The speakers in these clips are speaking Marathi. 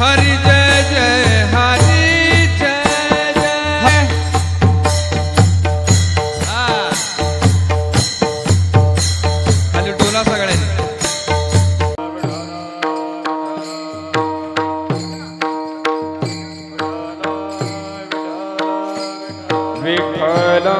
हरि जय जय हरि जय जय। खाली डोला सगळ्यांनी। विठ्ठला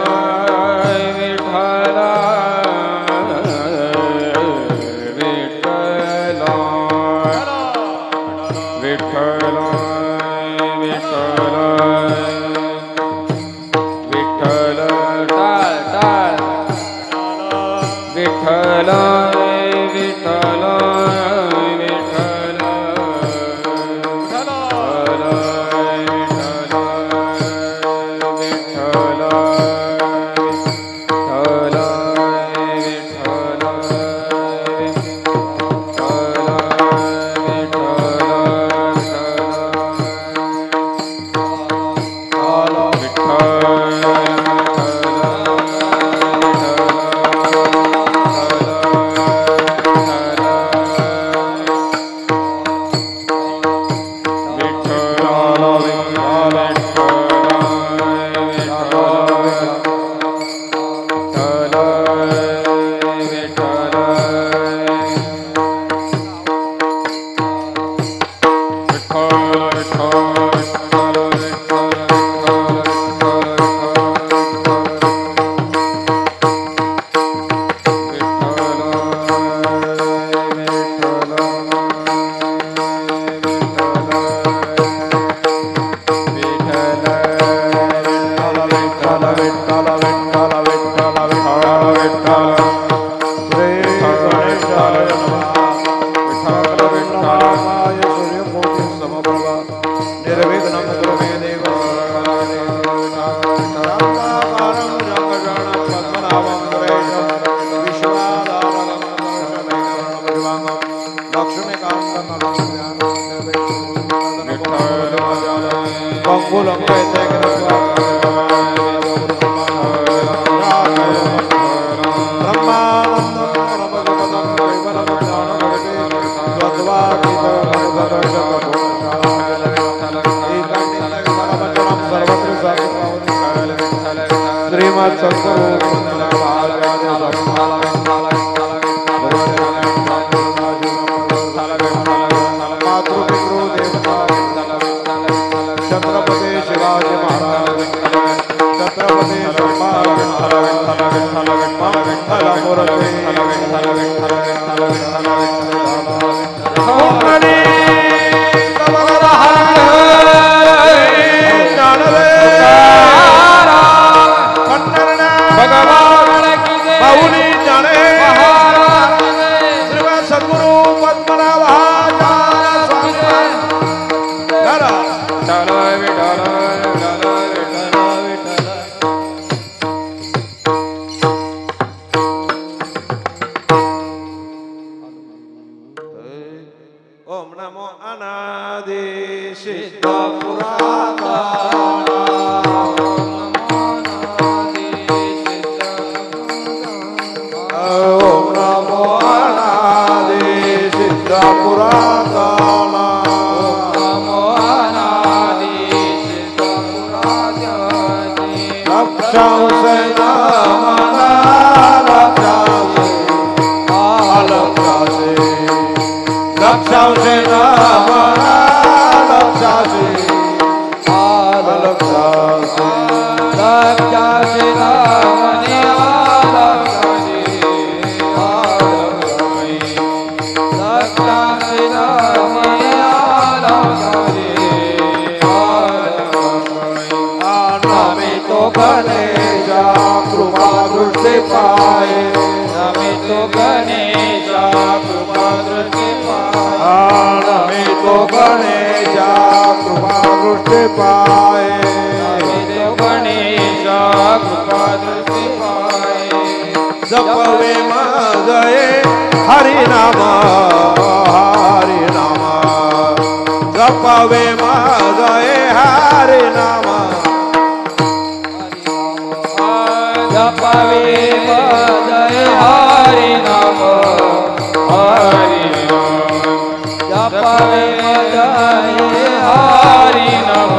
भावे मदाये हरि नम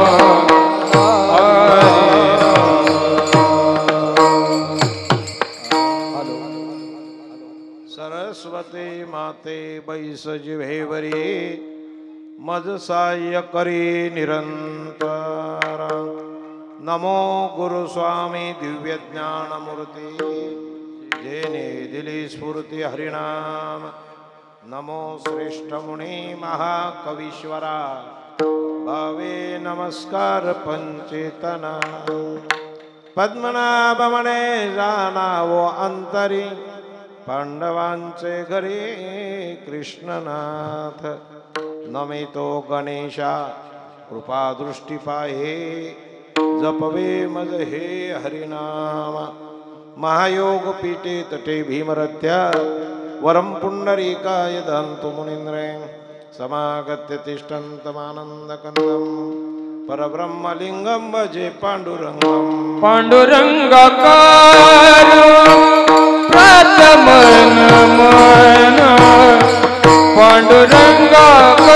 सरस्वती माते बैसजिव्हेवरी मज साह्य करी निरंतर नमो गुरुस्वामी दिव्य ज्ञानमूर्ती जेने दिली स्फूर्ती हरिनाम नमो श्रेष्ठ मुनी महाकवीश्वरा भावे नमस्कार पंचेतना पद्मनाभमणे जाणावो अंतरी पांडवांचे घरी कृष्णनाथ नमितो गणेशा कृपा दृष्टी पाहे जपवे मज हे हरिनाम महायोग पीठे तटे भीमरथ्या वरम पुंडरीकाय दंतु मुनींद्रे समागत्य तिष्ठन्तमानन्दकन्दं परब्रह्मलिंगं भजे पांडुरंगं पांडुरंगाकार प्रथमन मन पांडुरंगाकार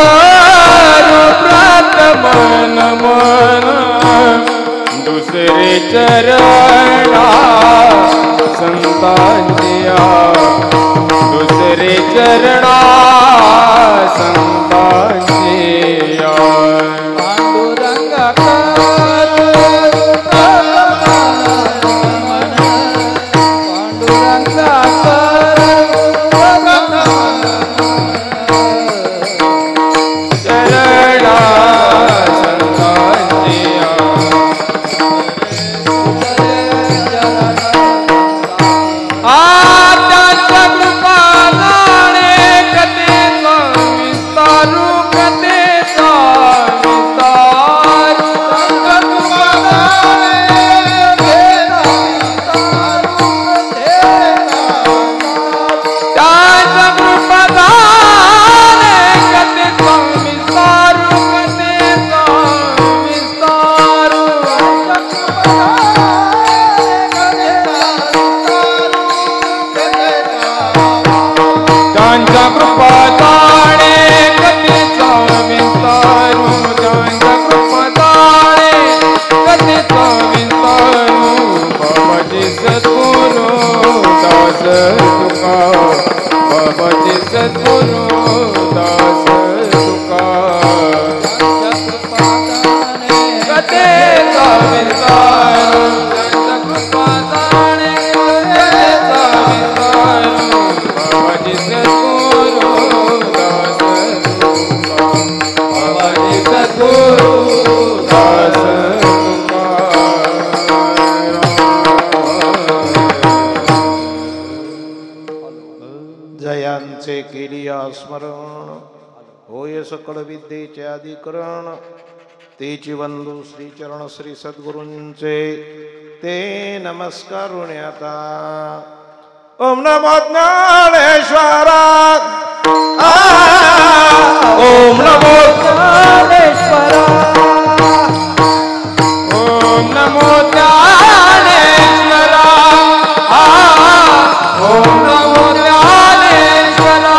प्रथमन मन दुसरे चरणा संतांचिया दुसरे चरणा संतांचिया पांडुरंगाकार जयांचे केलिया स्मरण होय सकळ विद्येचे अधिकरण तेची वंदू श्रीचरण श्री सद्गुरूंचे ते नमस्कारुण आता ओम नमो ज्ञानेश्वरा ओम नमो ज्ञानेश्वरा ओम नमो ज्ञानेश्वरा ओम नमो ज्ञानेश्वरा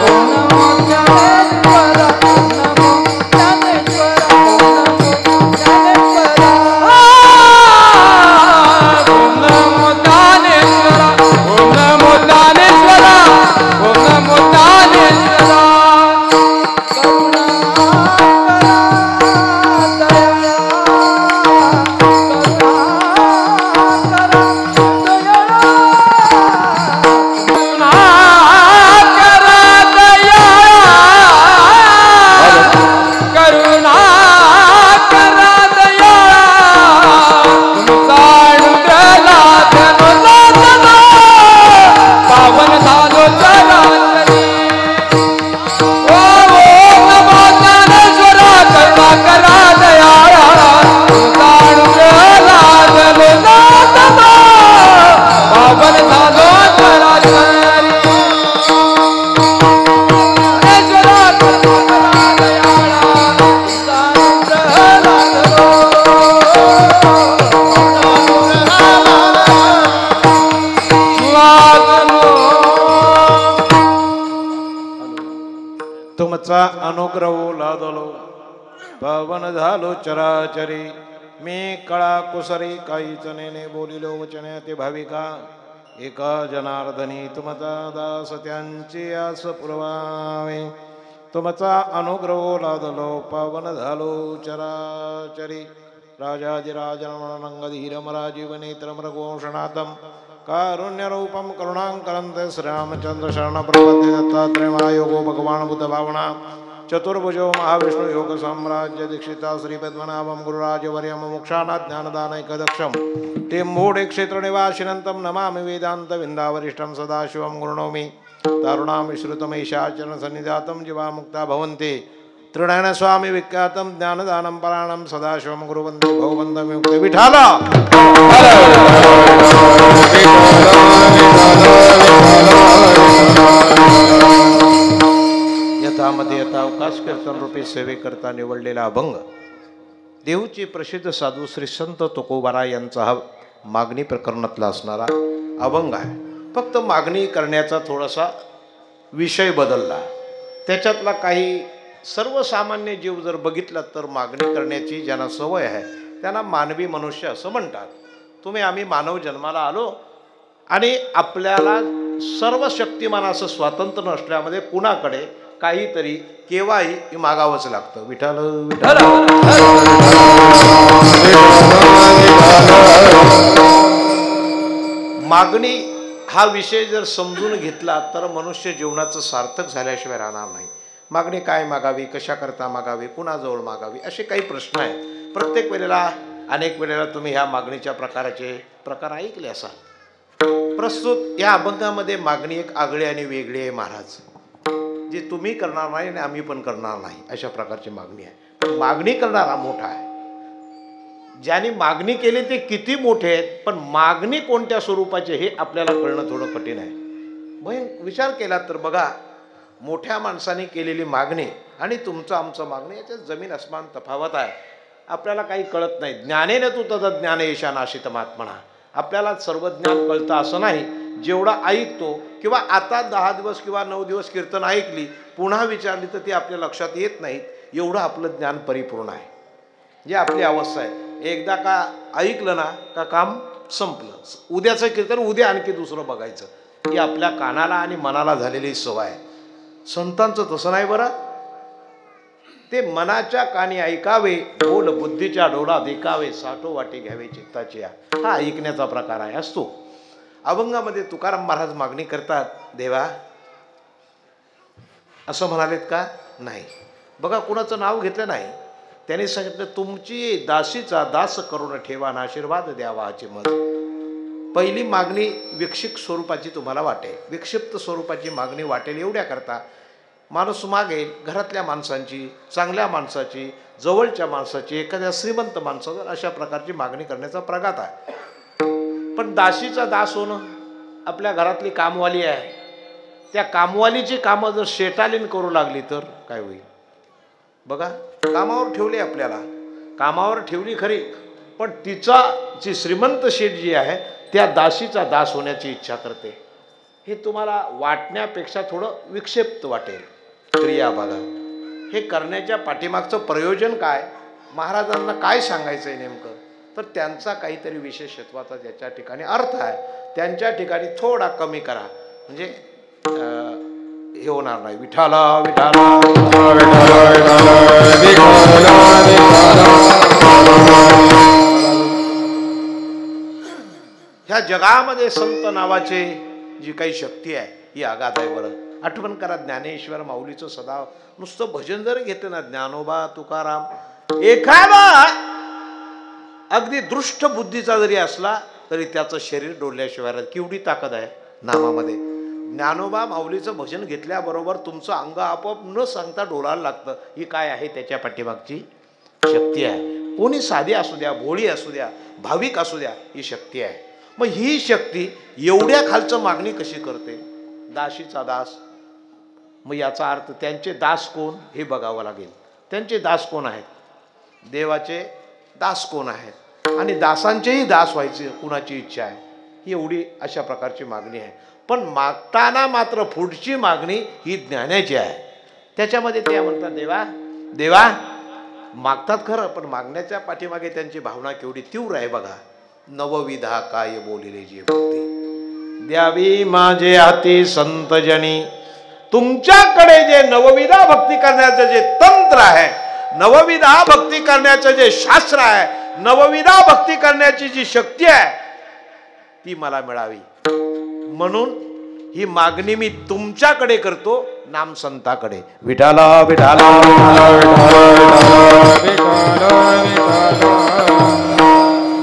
ओम नमो ज्ञानेश्वरा ओम नमो ज्ञानेश्वरा ओम नमो ज्ञानेश्वरा ओम नमो ज्ञानेश्वरा तुमचा अनुग्रह लादलो पावन झालो चराचरी मी कळा कुसरी काहीच नेने बोलिलो वचने ते भाविका एका जनार्दनी तुमचा दास त्यांची आस पुरवावे तुमचा अनुग्रह लादलो पावन झालो चराचरी राजाधिराजनंगधीरमराजीवनेत्रमृगोषणातम कारुण्यरूपं करुणाकरं ते श्रीरामचंद्र शरण प्रपद्ये दत्तात्रेयायोगो भगवान बुद्ध भावना चतुर्भुजो महाविष्णु योग साम्राज्य दीक्षिता श्री पद्मनाभं गुरुराजवर्यं मोक्षाना ज्ञानदानैकदक्षं टेम्बोडे क्षेत्र निवासिनंतं नमामि वेदांत विंदावरिष्ठं सदाशिवं गुरुणोमि तारुणां श्रुतमैशाचरण सन्निजातं जीवा मुक्ता भवन्ति त्रिनयन स्वामी विख्यातं ज्ञानदानं पराणं सदाशिवं गुरुवन्दे भववन्दे मुक्ते विठाला यथामध्ये यथावकाश कीर्तन रूपी सेवेकरता निवडलेला अभंग देऊची प्रसिद्ध साधू श्री संत तुकोबारा यांचा हा मागणी प्रकरणातला असणारा अभंग आहे. फक्त मागणी करण्याचा थोडासा विषय बदलला. त्याच्यातला काही सर्वसामान्य जीव जर बघितला तर मागणी करण्याची ज्यांना सवय आहे त्यांना मानवी मनुष्य असं म्हणतात. आम्ही मानव जन्माला आलो आणि आपल्याला सर्व शक्तिमान असं स्वातंत्र्य नसल्यामध्ये कुणाकडे काहीतरी केव्हाही मागावंच लागतं. विठाल विठाल मागणी हा विषय जर समजून घेतला तर मनुष्य जीवनाचं सार्थक झाल्याशिवाय राहणार नाही. मागणी काय मागावी, कशा करता मागावी, कुणाजवळ मागावी, असे काही प्रश्न आहेत. प्रत्येक वेळेला अनेक वेळेला तुम्ही ह्या मागणीच्या प्रकार ऐकले असाल. प्रस्तुत या अभंगामध्ये मागणी एक आगळी आणि वेगळी आहे महाराज, जी तुम्ही करणार नाही आणि आम्ही पण करणार नाही अशा प्रकारची मागणी आहे. पण मागणी करणारा मोठा आहे. ज्यांनी मागणी केली ते किती मोठे आहेत, पण मागणी कोणत्या स्वरूपाची हे आपल्याला कळणं थोडं कठीण आहे. मग विचार केला तर बघा, मोठ्या माणसाने केलेली मागणी आणि तुमचं आमचं मागणी याच्यात जमीन अस्मान तफावत आहे. आपल्याला काही कळत नाही. ज्ञानेन तू तद ज्ञान येशा नाशित महात्मना. आपल्याला सर्व ज्ञान कळतं असं नाही. जेवढा ऐकतो किंवा आता 10 दिवस किंवा 9 दिवस कीर्तन ऐकली, पुन्हा विचारली तर ती आपल्या लक्षात येत नाहीत. एवढं आपलं ज्ञान परिपूर्ण आहे. जे आपली अवस्था आहे. एकदा का ऐकलं ना का काम संपलं. उद्याचं कीर्तन उद्या आणखी दुसरं बघायचं, ही आपल्या कानाला आणि मनाला झालेली सवय आहे. संतांचं तसं नाही बरं. ते मनाच्या कानी ऐकावे, बोल बुद्धीच्या डोळा देखावे, साठो वाटे घ्यावे चित्ताची. हा ऐकण्याचा प्रकार आहे असतो. अभंगामध्ये तुकाराम महाराज मागणी करतात, देवा असं म्हणालेत का? नाही. बघा, कुणाचं नाव घेतलं नाही. त्यांनी सांगितलं, तुमची दासीचा दास करून ठेवा ना, आशीर्वाद द्यावा हाचे मत. पहिली मागणी विक्षिप्त स्वरूपाची तुम्हाला वाटेल, विक्षिप्त स्वरूपाची मागणी वाटेल. एवढ्या करता माणूस मागेल घरातल्या माणसांची, चांगल्या माणसाची, जवळच्या माणसाची, एखाद्या श्रीमंत माणसावर अशा प्रकारची मागणी करण्याचा प्रघात आहे. पण दासीचा दास होणं, आपल्या घरातली कामवाली आहे, त्या कामवालीची कामं जर शेटालीन करू लागली तर काय होईल? बघा, कामावर ठेवली, आपल्याला कामावर ठेवली खरी, पण तिचा जी श्रीमंत शेठ जी आहे त्या दासीचा दास होण्याची इच्छा करते. हे तुम्हाला वाटण्यापेक्षा थोडं विक्षिप्त वाटेल. क्रिया बघा, हे करण्याच्या पाठीमागचं प्रयोजन काय, महाराजांना काय सांगायचं आहे नेमकं, तर त्यांचा काहीतरी विशेषत्वाचा ज्याच्या ठिकाणी अर्थ आहे त्यांच्या ठिकाणी थोडा कमी करा, म्हणजे हे होणार नाही. विठाला विठाला ह्या जगामध्ये संत नावाचे जी काही शक्ती आहे ही आघात आहे. बरं आठवण करा, ज्ञानेश्वर माऊलीचं सदा नुसतं भजन जर घेतलं ना, ज्ञानोबा तुकाराम, एखादा अगदी दृष्ट बुद्धीचा जरी असला तरी त्याचं शरीर डोलल्याशिवाय राहत. केवढी ताकद आहे नामामध्ये. ज्ञानोबा माऊलीचं भजन घेतल्याबरोबर तुमचं अंग आपोआप न सांगता डोलायला लागतं. ही काय आहे? त्याच्या पाठीमागची शक्ती आहे. कोणी साधी असू द्या, भोळी असू द्या, भाविक असू द्या, ही शक्ती आहे. मग ही शक्ती एवढ्या खालचं मागणी कशी करते? दासीचा दास. मग याचा अर्थ त्यांचे दास कोण हे बघावं लागेल. त्यांचे दास कोण आहेत? देवाचे दास कोण आहेत? आणि दासांचेही दास व्हायचे कुणाची इच्छा आहे? ही एवढी अशा प्रकारची मागणी आहे. पण मागताना मात्र पुढची मागणी ही ज्ञानाची आहे. त्याच्यामध्ये ते म्हणतात देवा देवा मागतात खरं, पण मागण्याच्या पाठीमागे त्यांची भावना केवढी तीव्र आहे बघा. नवविधा काय बोलिले जे भक्ती द्यावी माझे हाती संतजनी. तुमच्याकडे जे नवविधा भक्ती करण्याचं जे तंत्र आहे, नवविधा भक्ती करण्याचं जे शास्त्र आहे, नवविधा भक्ती करण्याची जी शक्ती आहे ती मला मिळावी म्हणून ही मागणी मी तुमच्याकडे करतो, नाम संताकडे. विठाला विठाला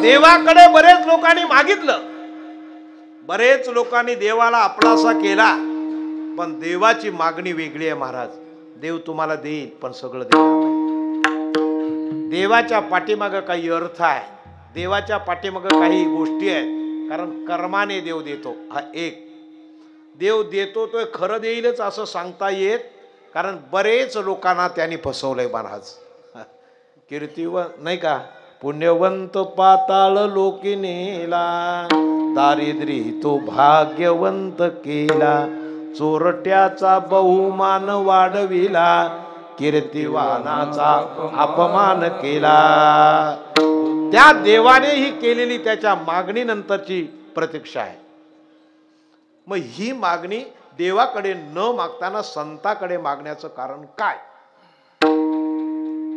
देवाकडे बरेच लोकांनी मागितलं, बरेच लोकांनी देवाला आपलासा केला, पण देवाची मागणी वेगळी आहे महाराज. देव तुम्हाला देईल पण सगळं देणार नाही. देवाच्या पाठीमागं काही अर्थ आहे, देवाच्या पाठीमागं काही गोष्टी आहेत. कारण कर्माने देव देतो हा एक. देव देतो तो खरं देईलच असं सांगता येत, कारण बरेच लोकांना त्यांनी फसवलंय महाराज. कीर्तिवंत नाही का, पुण्यवंत पाताळ लोकी नेला, दारिद्री तो भाग्यवंत केला, चोरट्याचा बहुमान वाढविला, कीर्तिवानाचा अपमान केला. त्या देवाने ही केलेली त्याच्या मागणीनंतरची प्रतीक्षा आहे. मग ही मागणी देवाकडे न मागताना संताकडे मागण्याचं कारण काय,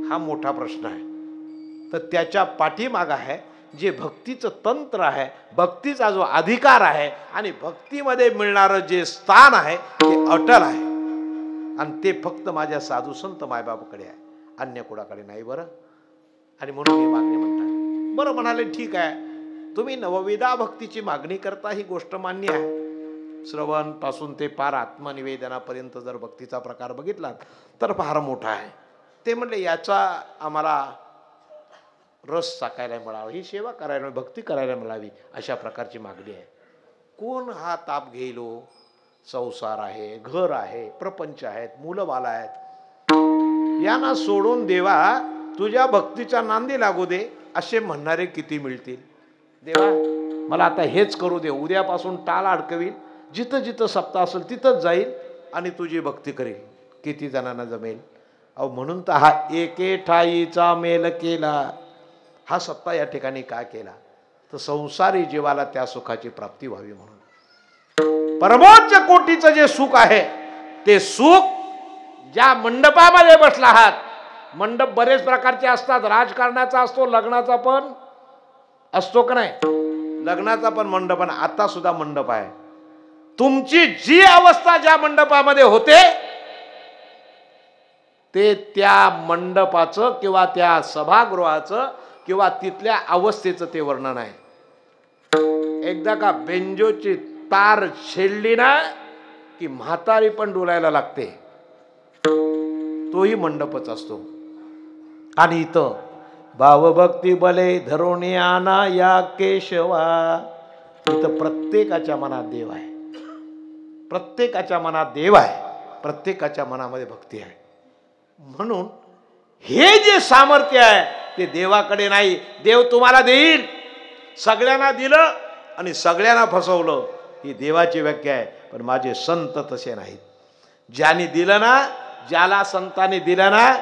हा मोठा प्रश्न आहे. तर त्याच्या पाठीमाग आहे जे भक्तीचं तंत्र आहे, भक्तीचा जो अधिकार आहे आणि भक्तीमध्ये मिळणारं जे स्थान आहे ते अटल आहे. आणि ते फक्त माझ्या साधू संत मायबापाकडे आहे, अन्य कुणाकडे नाही. बरं, आणि म्हणून ही मागणी म्हणतात. बरं म्हणाले, ठीक आहे, तुम्ही नवविधा भक्तीची मागणी करता, ही गोष्ट मान्य आहे. श्रवण पासून ते पार आत्मनिवेदनापर्यंत जर भक्तीचा प्रकार बघितला तर फार मोठा आहे. ते म्हणले याचा आम्हाला रस चाकायला मिळावा, ही सेवा करायला, भक्ती करायला मिळावी, अशा प्रकारची मागणी आहे. कोण हा ताप घेईलो? संसार आहे, घर आहे, प्रपंच आहेत, मुलं बाला आहेत, यांना सोडून देवा तुझ्या भक्तीच्या नांदी लागू दे असे म्हणणारे किती मिळतील. देवा मला आता हेच करू दे, उद्यापासून टाळ अडकवील, जिथं जिथं सप्ताह असेल तिथंच जाईल आणि तुझी भक्ती करेल. किती जणांना जमेल? अहो म्हणून तर हा एके ठाईचा मेल केला, हा सप्ताह या ठिकाणी काय केला, तर संसारी जीवाला त्या सुखाची प्राप्ती व्हावी म्हणून. परमोच्च कोटीचं जे सुख आहे ते सुख ज्या मंडपामध्ये बसला आहात, मंडप बरेच प्रकारचे असतात, राजकारणाचा असतो, लग्नाचा पण असतो का नाही, लग्नाचा पण मंडप, आणि आता सुद्धा मंडप आहे. तुमची जी अवस्था ज्या मंडपामध्ये होते ते त्या मंडपाचं किंवा त्या सभागृहाचं किंवा तिथल्या अवस्थेचं ते वर्णन आहे. एकदा का बेंजोची तार छेडली ना की म्हातारी पण डोलायला लागते, तोही मंडपच असतो. आणि इथं भावभक्ती बले धरून आना या केशवा, इथं प्रत्येकाच्या मनात देव आहे, प्रत्येकाच्या मनात देव आहे, प्रत्येकाच्या मनामध्ये भक्ती आहे. म्हणून हे जे सामर्थ्य आहे ते देवाकडे नाही. देव तुम्हाला देईल, सगळ्यांना दिलं आणि सगळ्यांना फसवलं, ही देवाची व्याख्या आहे. पण माझे संत तसे नाहीत. ज्याने दिलं ना, ज्याला संतांनी दिलं ना,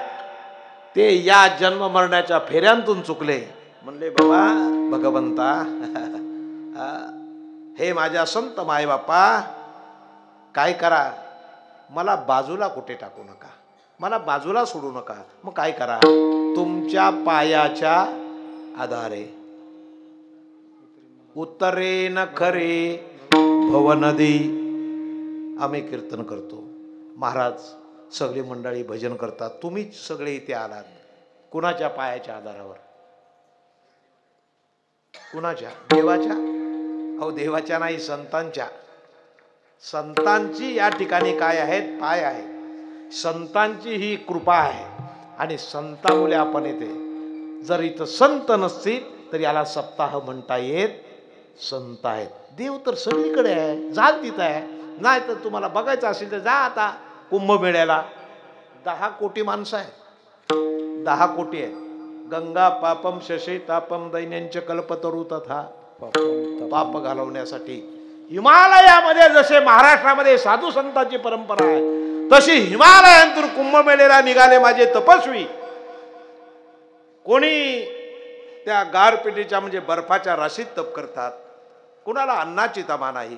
ते या जन्म मरण्याच्या फेऱ्यांतून चुकले. म्हणले बाबा भगवंता, हे माझ्या संत माय बापा, काय करा, मला बाजूला कुठे टाकू नका, मला बाजूला सोडू नका. मग काय करा, तुमच्या पायाच्या आधारे उत्तरेन खरे भवनदी आम्ही कीर्तन करतो. महाराज सगळी मंडळी भजन करतात, तुम्ही सगळे इथे आलात, कुणाच्या पायाच्या आधारावर? कुणाच्या? देवाच्या? अहो देवाच्या नाही, संतांच्या. संतांची या ठिकाणी काय आहेत? पाय आहेत. संतांची ही कृपा आहे आणि संतामुळे आपण येते. जर इथं संत नसतील तर याला सप्ताह म्हणता येत. संत आहेत. देव तर सगळीकडे आहे, जाल तिथं आहे. नाही तर तुम्हाला बघायचं असेल तर जा आता कुंभमेळ्याला. 10 कोटी माणसं आहेत, 10 कोटी आहेत. गंगा पापम शशे तापम दैन्यांच कल्पतरू तथा पाप घालवण्यासाठी हिमालयामध्ये जसे महाराष्ट्रामध्ये साधू संतांची परंपरा आहे, तशी हिमालयातून कुंभमेळ्याला निघाले माझे तपस्वी. कोणी त्या गारपिटीच्या म्हणजे बर्फाच्या राशीत तप करतात, कुणाला अन्नाची तमा नाही,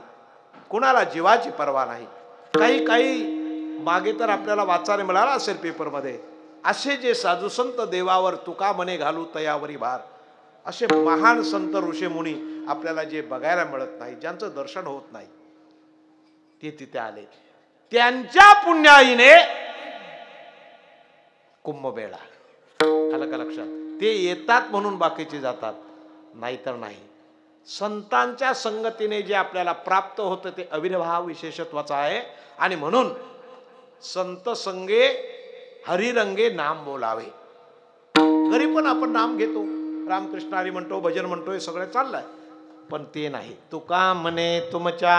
कुणाला जीवाची पर्वा नाही. काही काही मागे तर आपल्याला वाचायला मिळाला असेल पेपरमध्ये, असे जे साधू संत देवावर तुका मने घालू तयावरी भार, असे महान संत ऋषीमुनी आपल्याला जे बघायला मिळत नाही, ज्यांचं दर्शन होत नाही, ते तिथे आले. त्यांच्या पुण्याईने कुंभमेळा. आलं का लक्षात? ते येतात म्हणून बाकीचे जातात, नाहीतर नाही. संतांच्या संगतीने जे आपल्याला प्राप्त होतं ते अविर्भाव विशेषत्वाचं आहे. आणि म्हणून संत संगे हरिरंगे नाम बोलावे. घरी पण आपण नाम घेतो, रामकृष्ण हरी म्हणतो, भजन म्हणतो, हे सगळं चाललंय, पण ते नाही. तुका म्हणे तुमच्या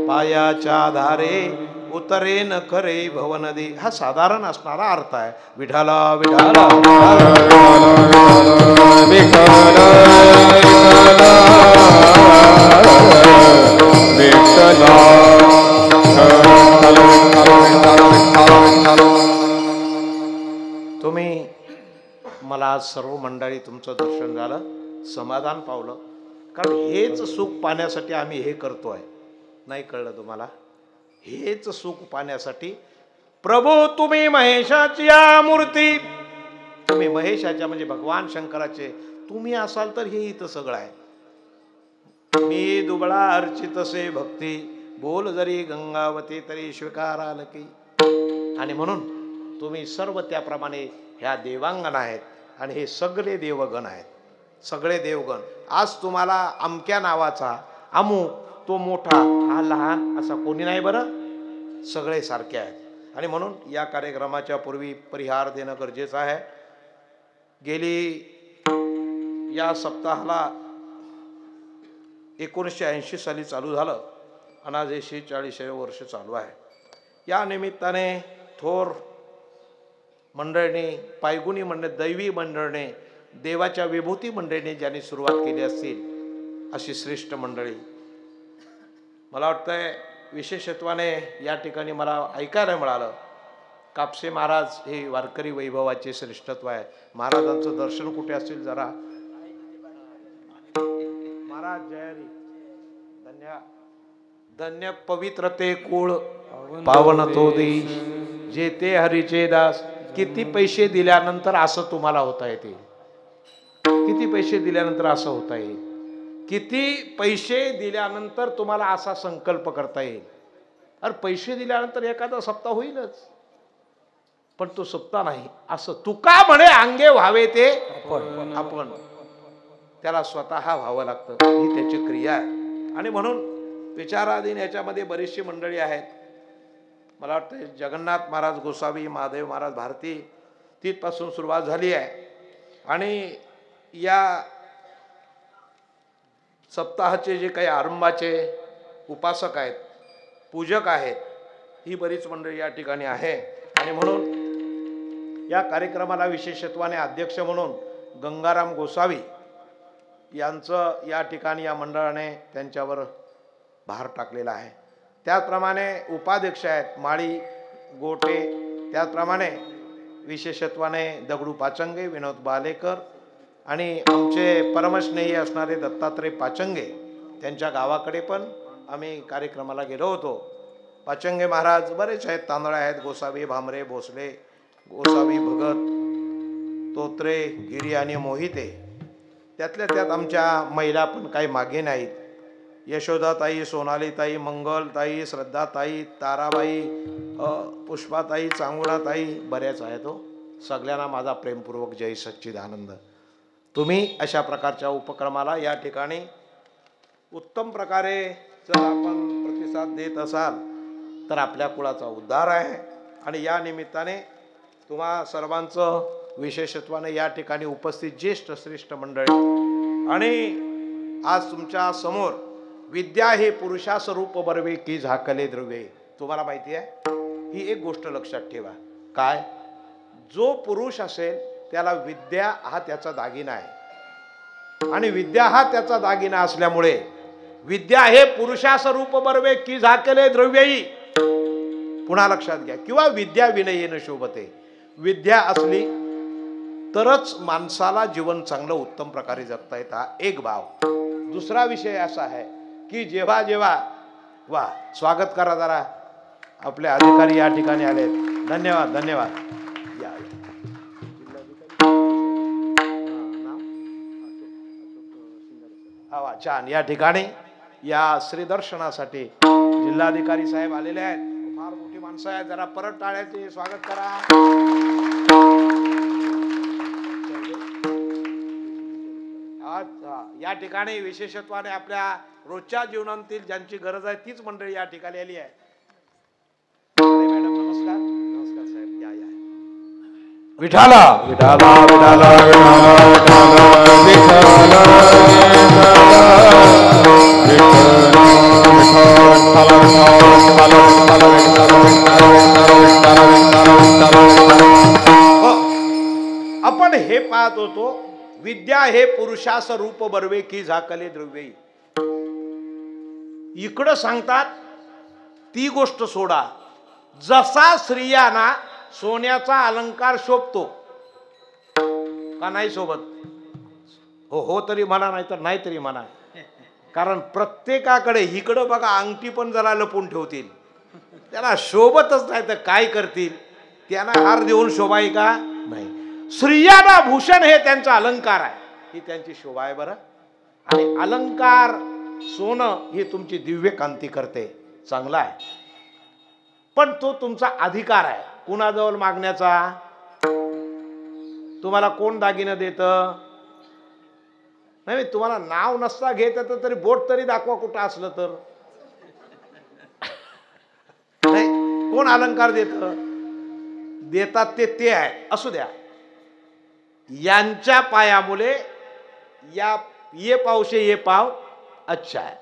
पायाच्या धारे उतरे न खरे भवनदी, हा साधारण असणारा अर्थ आहे. विठाला विठाला तुम्ही मला आज सर्व मंडळी तुमचं दर्शन झालं, समाधान पावलं. कारण हेच सुख पाहण्यासाठी आम्ही हे करतोय. नाही कळलं तुम्हाला? हेच सुख पाहण्यासाठी. प्रभू तुम्ही महेशाची या मूर्ती, तुम्ही महेशाच्या म्हणजे भगवान शंकराचे तुम्ही असाल तर हे इथं सगळं आहे. मी दुबळा अर्चितसे भक्ती, बोल जरी गंगावती तरी स्वीकाराल की. आणि म्हणून तुम्ही सर्व त्याप्रमाणे ह्या देवांगण आहेत आणि हे सगळे देवगण आहेत. सगळे देवगण आज तुम्हाला अमक्या नावाचा अमुक, तो मोठा, हा लहान असा कोणी नाही बरं, सगळे सारखे आहेत. आणि म्हणून या कार्यक्रमाच्या पूर्वी परिहार देणं गरजेचं आहे. गेली या सप्ताहाला 1980 साली चालू झालं आणि आज 140 वर्ष चालू आहे. या निमित्ताने थोर मंडळीने, पायगुणी मंडळ, दैवी मंडळने, देवाच्या विभूती मंडळीने ज्यांनी सुरुवात केली असतील अशी श्रेष्ठ मंडळी, मला वाटतंय विशेषत्वाने या ठिकाणी मला ऐकायला मिळालं. कापसे महाराज हे वारकरी वैभवाचे श्रेष्ठत्व आहे. महाराजांचं दर्शन कुठे असेल जरा. महाराज जयरी. धन्य धन्य पवित्र ते कुळ पावन तो देश, जे ते हरीचे दास. किती पैसे दिल्यानंतर असं तुम्हाला होता येते? किती पैसे दिल्यानंतर असं होता येईल? किती पैसे दिल्यानंतर तुम्हाला असा संकल्प करता येईल? अरे पैसे दिल्यानंतर एखादा सप्ताह होईलच, पण तो सप्ताह नाही. असं तुका म्हणे अंगे व्हावे ते आपण, त्याला स्वतः व्हावं लागतं. ही त्याची क्रिया आहे. आणि म्हणून विचाराधीन याच्यामध्ये बरीचशी मंडळी आहेत. मला वाटतं जगन्नाथ महाराज गोसावी, महादेव महाराज भारती, तिथपासून सुरुवात झाली आहे. आणि या सप्ताहाचे जे काही आरंभाचे उपासक आहेत, पूजक आहेत, ही बरीच मंडळी या ठिकाणी आहे. आणि म्हणून या कार्यक्रमाला विशेषत्वाने अध्यक्ष म्हणून गंगाराम गोसावी यांचं या ठिकाणी या मंडळाने त्यांच्यावर भार टाकलेला आहे. त्याचप्रमाणे उपाध्यक्ष आहेत माळी गोटे, त्याचप्रमाणे विशेषत्वाने दगडू पाचंगे, विनोद बालेकर आणि आमचे परमस्नेही असणारे दत्तात्रय पाचंगे, त्यांच्या गावाकडे पण आम्ही कार्यक्रमाला गेलो होतो. पाचंगे महाराज बरेच आहेत, तांदळे आहेत, गोसावी, भामरे, भोसले, गोसावी, भगत, तोत्रे, गिरी आणि मोहिते. त्यातल्या त्यात आमच्या महिला पण काही मागे नाहीत. यशोदाताई, सोनालीताई, मंगलताई, श्रद्धाताई, ताराबाई, पुष्पाताई, चांगुणाताई, बऱ्याच आहेत. हो, सगळ्यांना माझा प्रेमपूर्वक जय सच्चिदानंद. तुम्ही अशा प्रकारच्या उपक्रमाला या ठिकाणी उत्तम प्रकारे जर आपण प्रतिसाद देत असाल तर आपल्या कुळाचा उद्धार आहे. आणि या निमित्ताने तुम्हा सर्वांचं विशेषत्वाने या ठिकाणी उपस्थित ज्येष्ठ श्रेष्ठ मंडळी, आणि आज तुमच्या समोर विद्या हे पुरुषास रूप बरवे की झाकले द्रव्ये. तुम्हाला माहिती आहे, ही एक गोष्ट लक्षात ठेवा. काय? जो पुरुष असेल त्याला विद्या हा त्याचा दागिना आहे. आणि विद्या हा त्याचा दागिना असल्यामुळे विद्या हे पुरुषास रूप बरवे की झाकले द्रव्येही, पुन्हा लक्षात घ्या. किंवा विद्या विनयेन शोभते. विद्या असली तरच माणसाला जीवन चांगलं उत्तम प्रकारे जगता येतं. हा एक भाव. दुसरा विषय असा आहे की जेव्हा जेव्हा वा स्वागत करा जरा आपले अधिकारी या ठिकाणी आलेत. धन्यवाद धन्यवाद. या वा छान. या ठिकाणी या श्रीदर्शनासाठी जिल्हाधिकारी साहेब आलेले आहेत. फार मोठी माणसं आहेत. जरा परत टाळ्याचे स्वागत करा. या ठिकाणी विशेषत्वाने आपल्या रोजच्या जीवनातील ज्यांची गरज आहे तीच मंडळी या ठिकाणी आली आहे. मॅडम नमस्कार. नमस्कार साहेब. या या. विठाला विठाला विठाला आपण हे पाहत होतो. विद्या हे पुरुषास रूप बर्वे की झाकले द्रव्ये. इकडं सांगतात ती गोष्ट सोडा. जसा स्त्रियांना सोन्याचा अलंकार शोभतो का नाही सोबत? हो हो तरी म्हणा, नाही तर नाही तरी म्हणा. कारण प्रत्येकाकडे इकडं बघा अंगठी पण जरा लपून ठेवतील. त्याला शोभतच नाही तर काय करतील? त्यांना हार देऊन शोभाय का? नाही. स्त्रियांना भूषण हे त्यांचा अलंकार आहे. ही त्यांची शोभा आहे बरं. आणि अलंकार सोनं ही तुमची दिव्य कांती करते. चांगला आहे. पण तो तुमचा अधिकार आहे कुणाजवळ मागण्याचा. तुम्हाला कोण दागिनं देतं? नाही तुम्हाला नाव नसता घेत येतं तरी बोट तरी दाखवा कुठं असलं तर. नाही कोण अलंकार देतात ते आहे. असू द्या. यांच्या पायामुळे या ये पावशे ये पाव अच्छा आहे.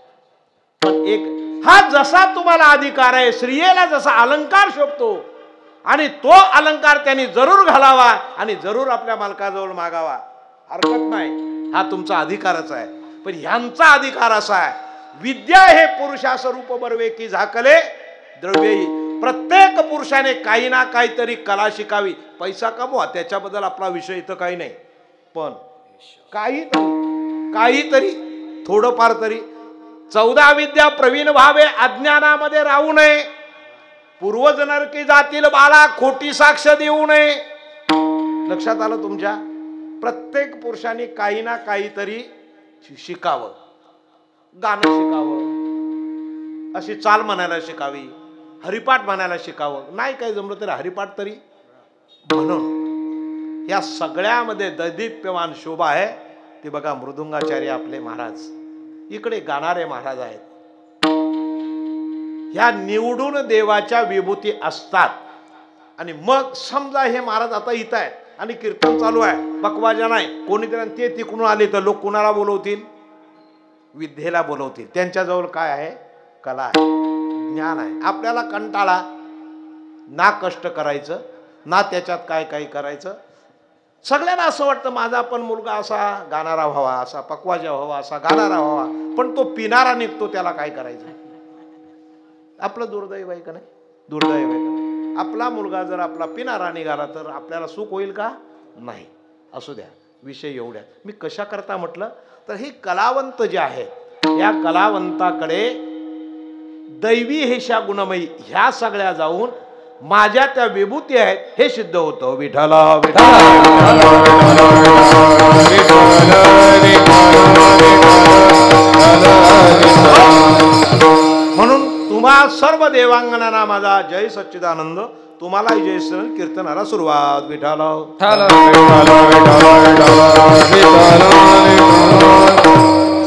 पण एक हा जसा तुम्हाला अधिकार आहे. स्त्रियेला जसा अलंकार शोभतो आणि तो अलंकार त्यांनी जरूर घालावा आणि जरूर आपल्या मालकाजवळ मागावा. हरकत नाही. हा तुमचा अधिकारच आहे. पण ह्यांचा अधिकार असा आहे. विद्या हे पुरुषास रूप बर्वे की झाकले द्रव्येही. प्रत्येक पुरुषाने काही ना काहीतरी कला शिकावी. पैसा कमवा त्याच्याबद्दल आपला विषय इथं काही नाही. पण काहीतरी थोडंफार तरी 14 विद्या प्रवीण व्हावे. अज्ञानामध्ये राहू नये. पूर्वज नरकी जातील बाळा खोटी साक्ष देऊ नये. लक्षात आलं तुमच्या? प्रत्येक पुरुषाने काही ना काहीतरी शिकावं. गाणं शिकावं. अशी चाल म्हणायला शिकावी. हरिपाठ म्हणायला शिकावं. नाही काही जमलं तरी हरिपाठ तरी म्हणून. या सगळ्यामध्ये दैदिप्यमान शोभा आहे ते बघा. मृदुंगाचार्य आपले महाराज इकडे गाणारे महाराज आहेत. ह्या निवडून देवाच्या विभूती असतात. आणि मग समजा हे महाराज आता इथं आहेत आणि कीर्तन चालू आहे. बकवाजा नाही. कोणीतरी ते तिकडून आले तर लोक कुणाला बोलवतील? विद्येला बोलवतील. त्यांच्याजवळ काय आहे? कला आहे, ज्ञान आहे. आपल्याला कंटाळा ना कष्ट करायचं ना त्याच्यात काय काय करायचं. सगळ्यांना असं वाटतं माझा पण मुलगा असा गाणारा व्हावा, असा पकवाजा व्हावा, असा गाणारा व्हावा. पण तो पिणारा निघतो. त्याला काय करायचं? आपलं दुर्दैव आहे का नाही? दुर्दैव आहे का नाही? आपला मुलगा जर आपला पिणारा निघाला तर आपल्याला सुख होईल का? नाही. असू द्या. विषय एवढ्या. मी कशा करता म्हटलं तर हे कलावंत जे आहेत या कलावंताकडे दैवी हेशा गुणमयी ह्या सगळ्या जाऊन माझ्या त्या विभूती आहेत हे सिद्ध होतं. विठला म्हणून तुम्हा सर्व देवांगनांना माझा जय सच्चिदानंद. तुम्हालाही जय सरण. कीर्तनाला सुरुवात. विठला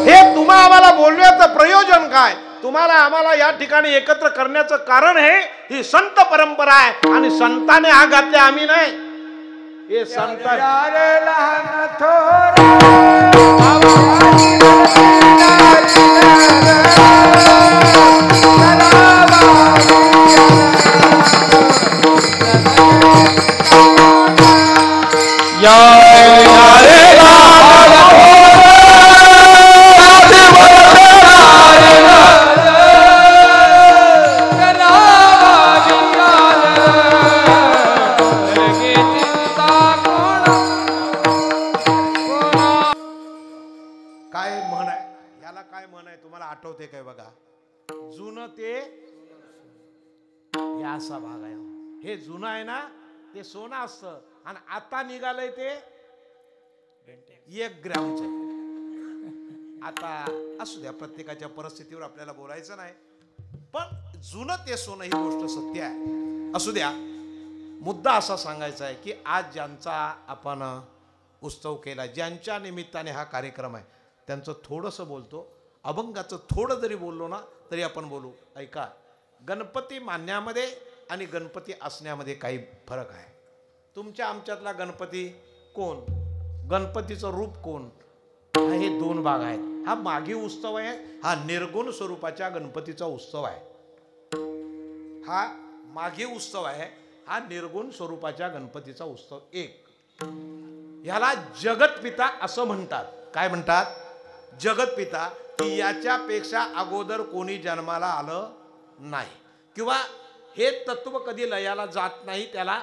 हे तुम्हा आम्हाला बोलण्याचं प्रयोजन काय? तुम्हाला आम्हाला या ठिकाणी एकत्र करण्याचं कारण हे ही संत परंपरा आहे. आणि संताने हा घातले आम्ही नाही. हे संत आठवते काय बघा, जुनं ते हे असा भाग आहे. हे जुनं आहे ना ते सोनं असतं आणि आता निघालंय ते 1 ग्रॅमचं आहे. आता असू द्या, प्रत्येकाच्या परिस्थितीवर आपल्याला बोलायचं नाही, पण जुनं ते सोनं ही गोष्ट सत्य आहे. असू द्या, मुद्दा असा सांगायचा आहे की आज ज्यांचा आपण उत्सव केला, ज्यांच्या निमित्ताने हा कार्यक्रम आहे, त्यांचं थोडंसं बोलतो. अभंगाचं थोडं जरी बोललो ना तरी आपण बोलू. ऐका, गणपती मानण्यामध्ये आणि गणपती असण्यामध्ये काही फरक आहे. तुमच्या आमच्यातला गणपती कोण, गणपतीचं रूप कोण, हे 2 भाग आहेत. हा माघी उत्सव आहे, हा निर्गुण स्वरूपाच्या गणपतीचा उत्सव आहे. हा माघी उत्सव आहे, हा निर्गुण स्वरूपाच्या गणपतीचा उत्सव. एक ह्याला जगतपिता असं म्हणतात. काय म्हणतात? जगतपिता. की याच्यापेक्षा अगोदर कोणी जन्माला आलं नाही, किंवा हे तत्व कधी लयाला जात नाही, त्याला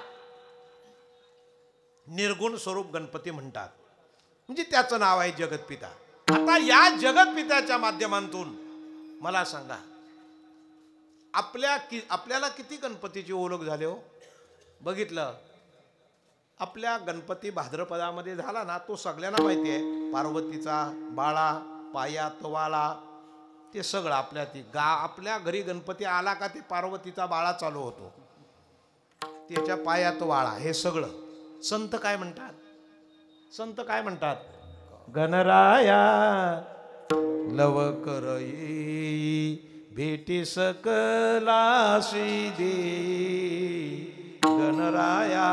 निर्गुण स्वरूप गणपती म्हणतात. म्हणजे त्याचं नाव आहे जगतपिता. आता या जगतपित्याच्या माध्यमातून मला सांगा, आपल्याला किती गणपतीची ओळख झाली हो? बघितलं, आपल्या गणपती भाद्रपदामध्ये झाला ना, तो सगळ्यांना माहिती आहे. पार्वतीचा बाळा, पायात वाळा, ते सगळं आपल्या घरी गणपती आला का ते पार्वतीचा बाळा चालू होतो, त्याच्या पायात वाळा, हे सगळं. संत काय म्हणतात? संत काय म्हणतात? गणराया लवकर येई, भेटी सकलासी दे. गणराया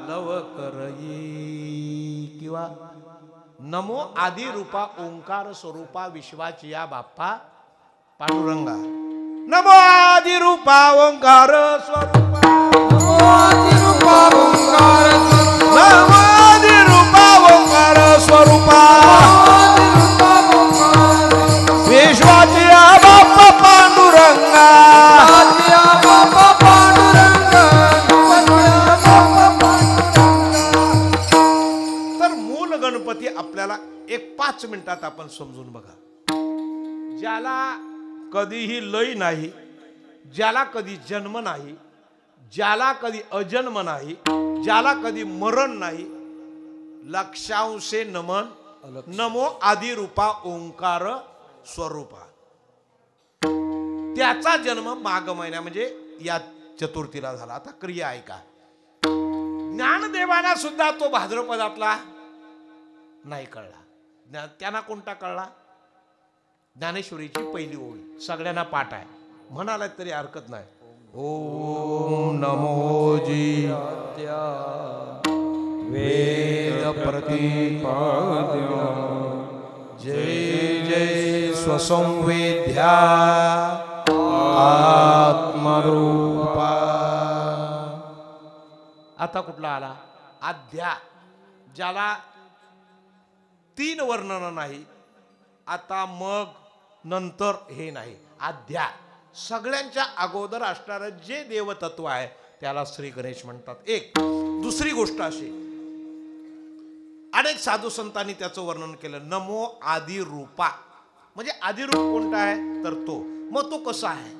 लवकर येई. किंवा नमो आदि रूपा ओंकार स्वरूपा विश्वाची या बाप्पा पांडुरंगा. नमो आदि रूपा ओंकार स्वरूपा, नमो आदि रूपा ओंकार स्वरूपा, नमो आदि रूपा ओंकार स्वरूपा विश्वाची या बाप्पा पांडुरंगा. गणपती आपल्याला 5 मिनिटात आपण समजून बघा. ज्याला कधीही लय नाही, ज्याला कधी जन्म नाही, ज्याला कधी अजन्म नाही, ज्याला कधी मरण नाही, लक्षांशे नमन नमो आदि रूपा ओंकार स्वरूपा. त्याचा जन्म माघ महिन्या म्हणजे या चतुर्थीला झाला. आता क्रिया ऐका. ज्ञानदेवाला सुद्धा तो भाद्रपदातला नाही कळला. त्यांना कोणता कळला? ज्ञानेश्वरीची पहिली ओळी सगळ्यांना पाठ आहे, म्हणाला तरी हरकत नाही. ओम नमो जी वेद प्रतिपाद्य जय जय स्वसंवेद्या आत्मरूपा. आता कुठला आला? आद्या. ज्याला 3 वर्णन नाही, आता मग नंतर हे नाही, आद्या. सगळ्यांच्या अगोदर असणारं जे देवतत्व आहे त्याला श्री गणेश म्हणतात. एक. दुसरी गोष्ट अशी, अनेक साधू संतांनी त्याचं वर्णन केलं. नमो आदि रूपा म्हणजे आदिरूप कोणता आहे तर तो. मग तो कसा आहे?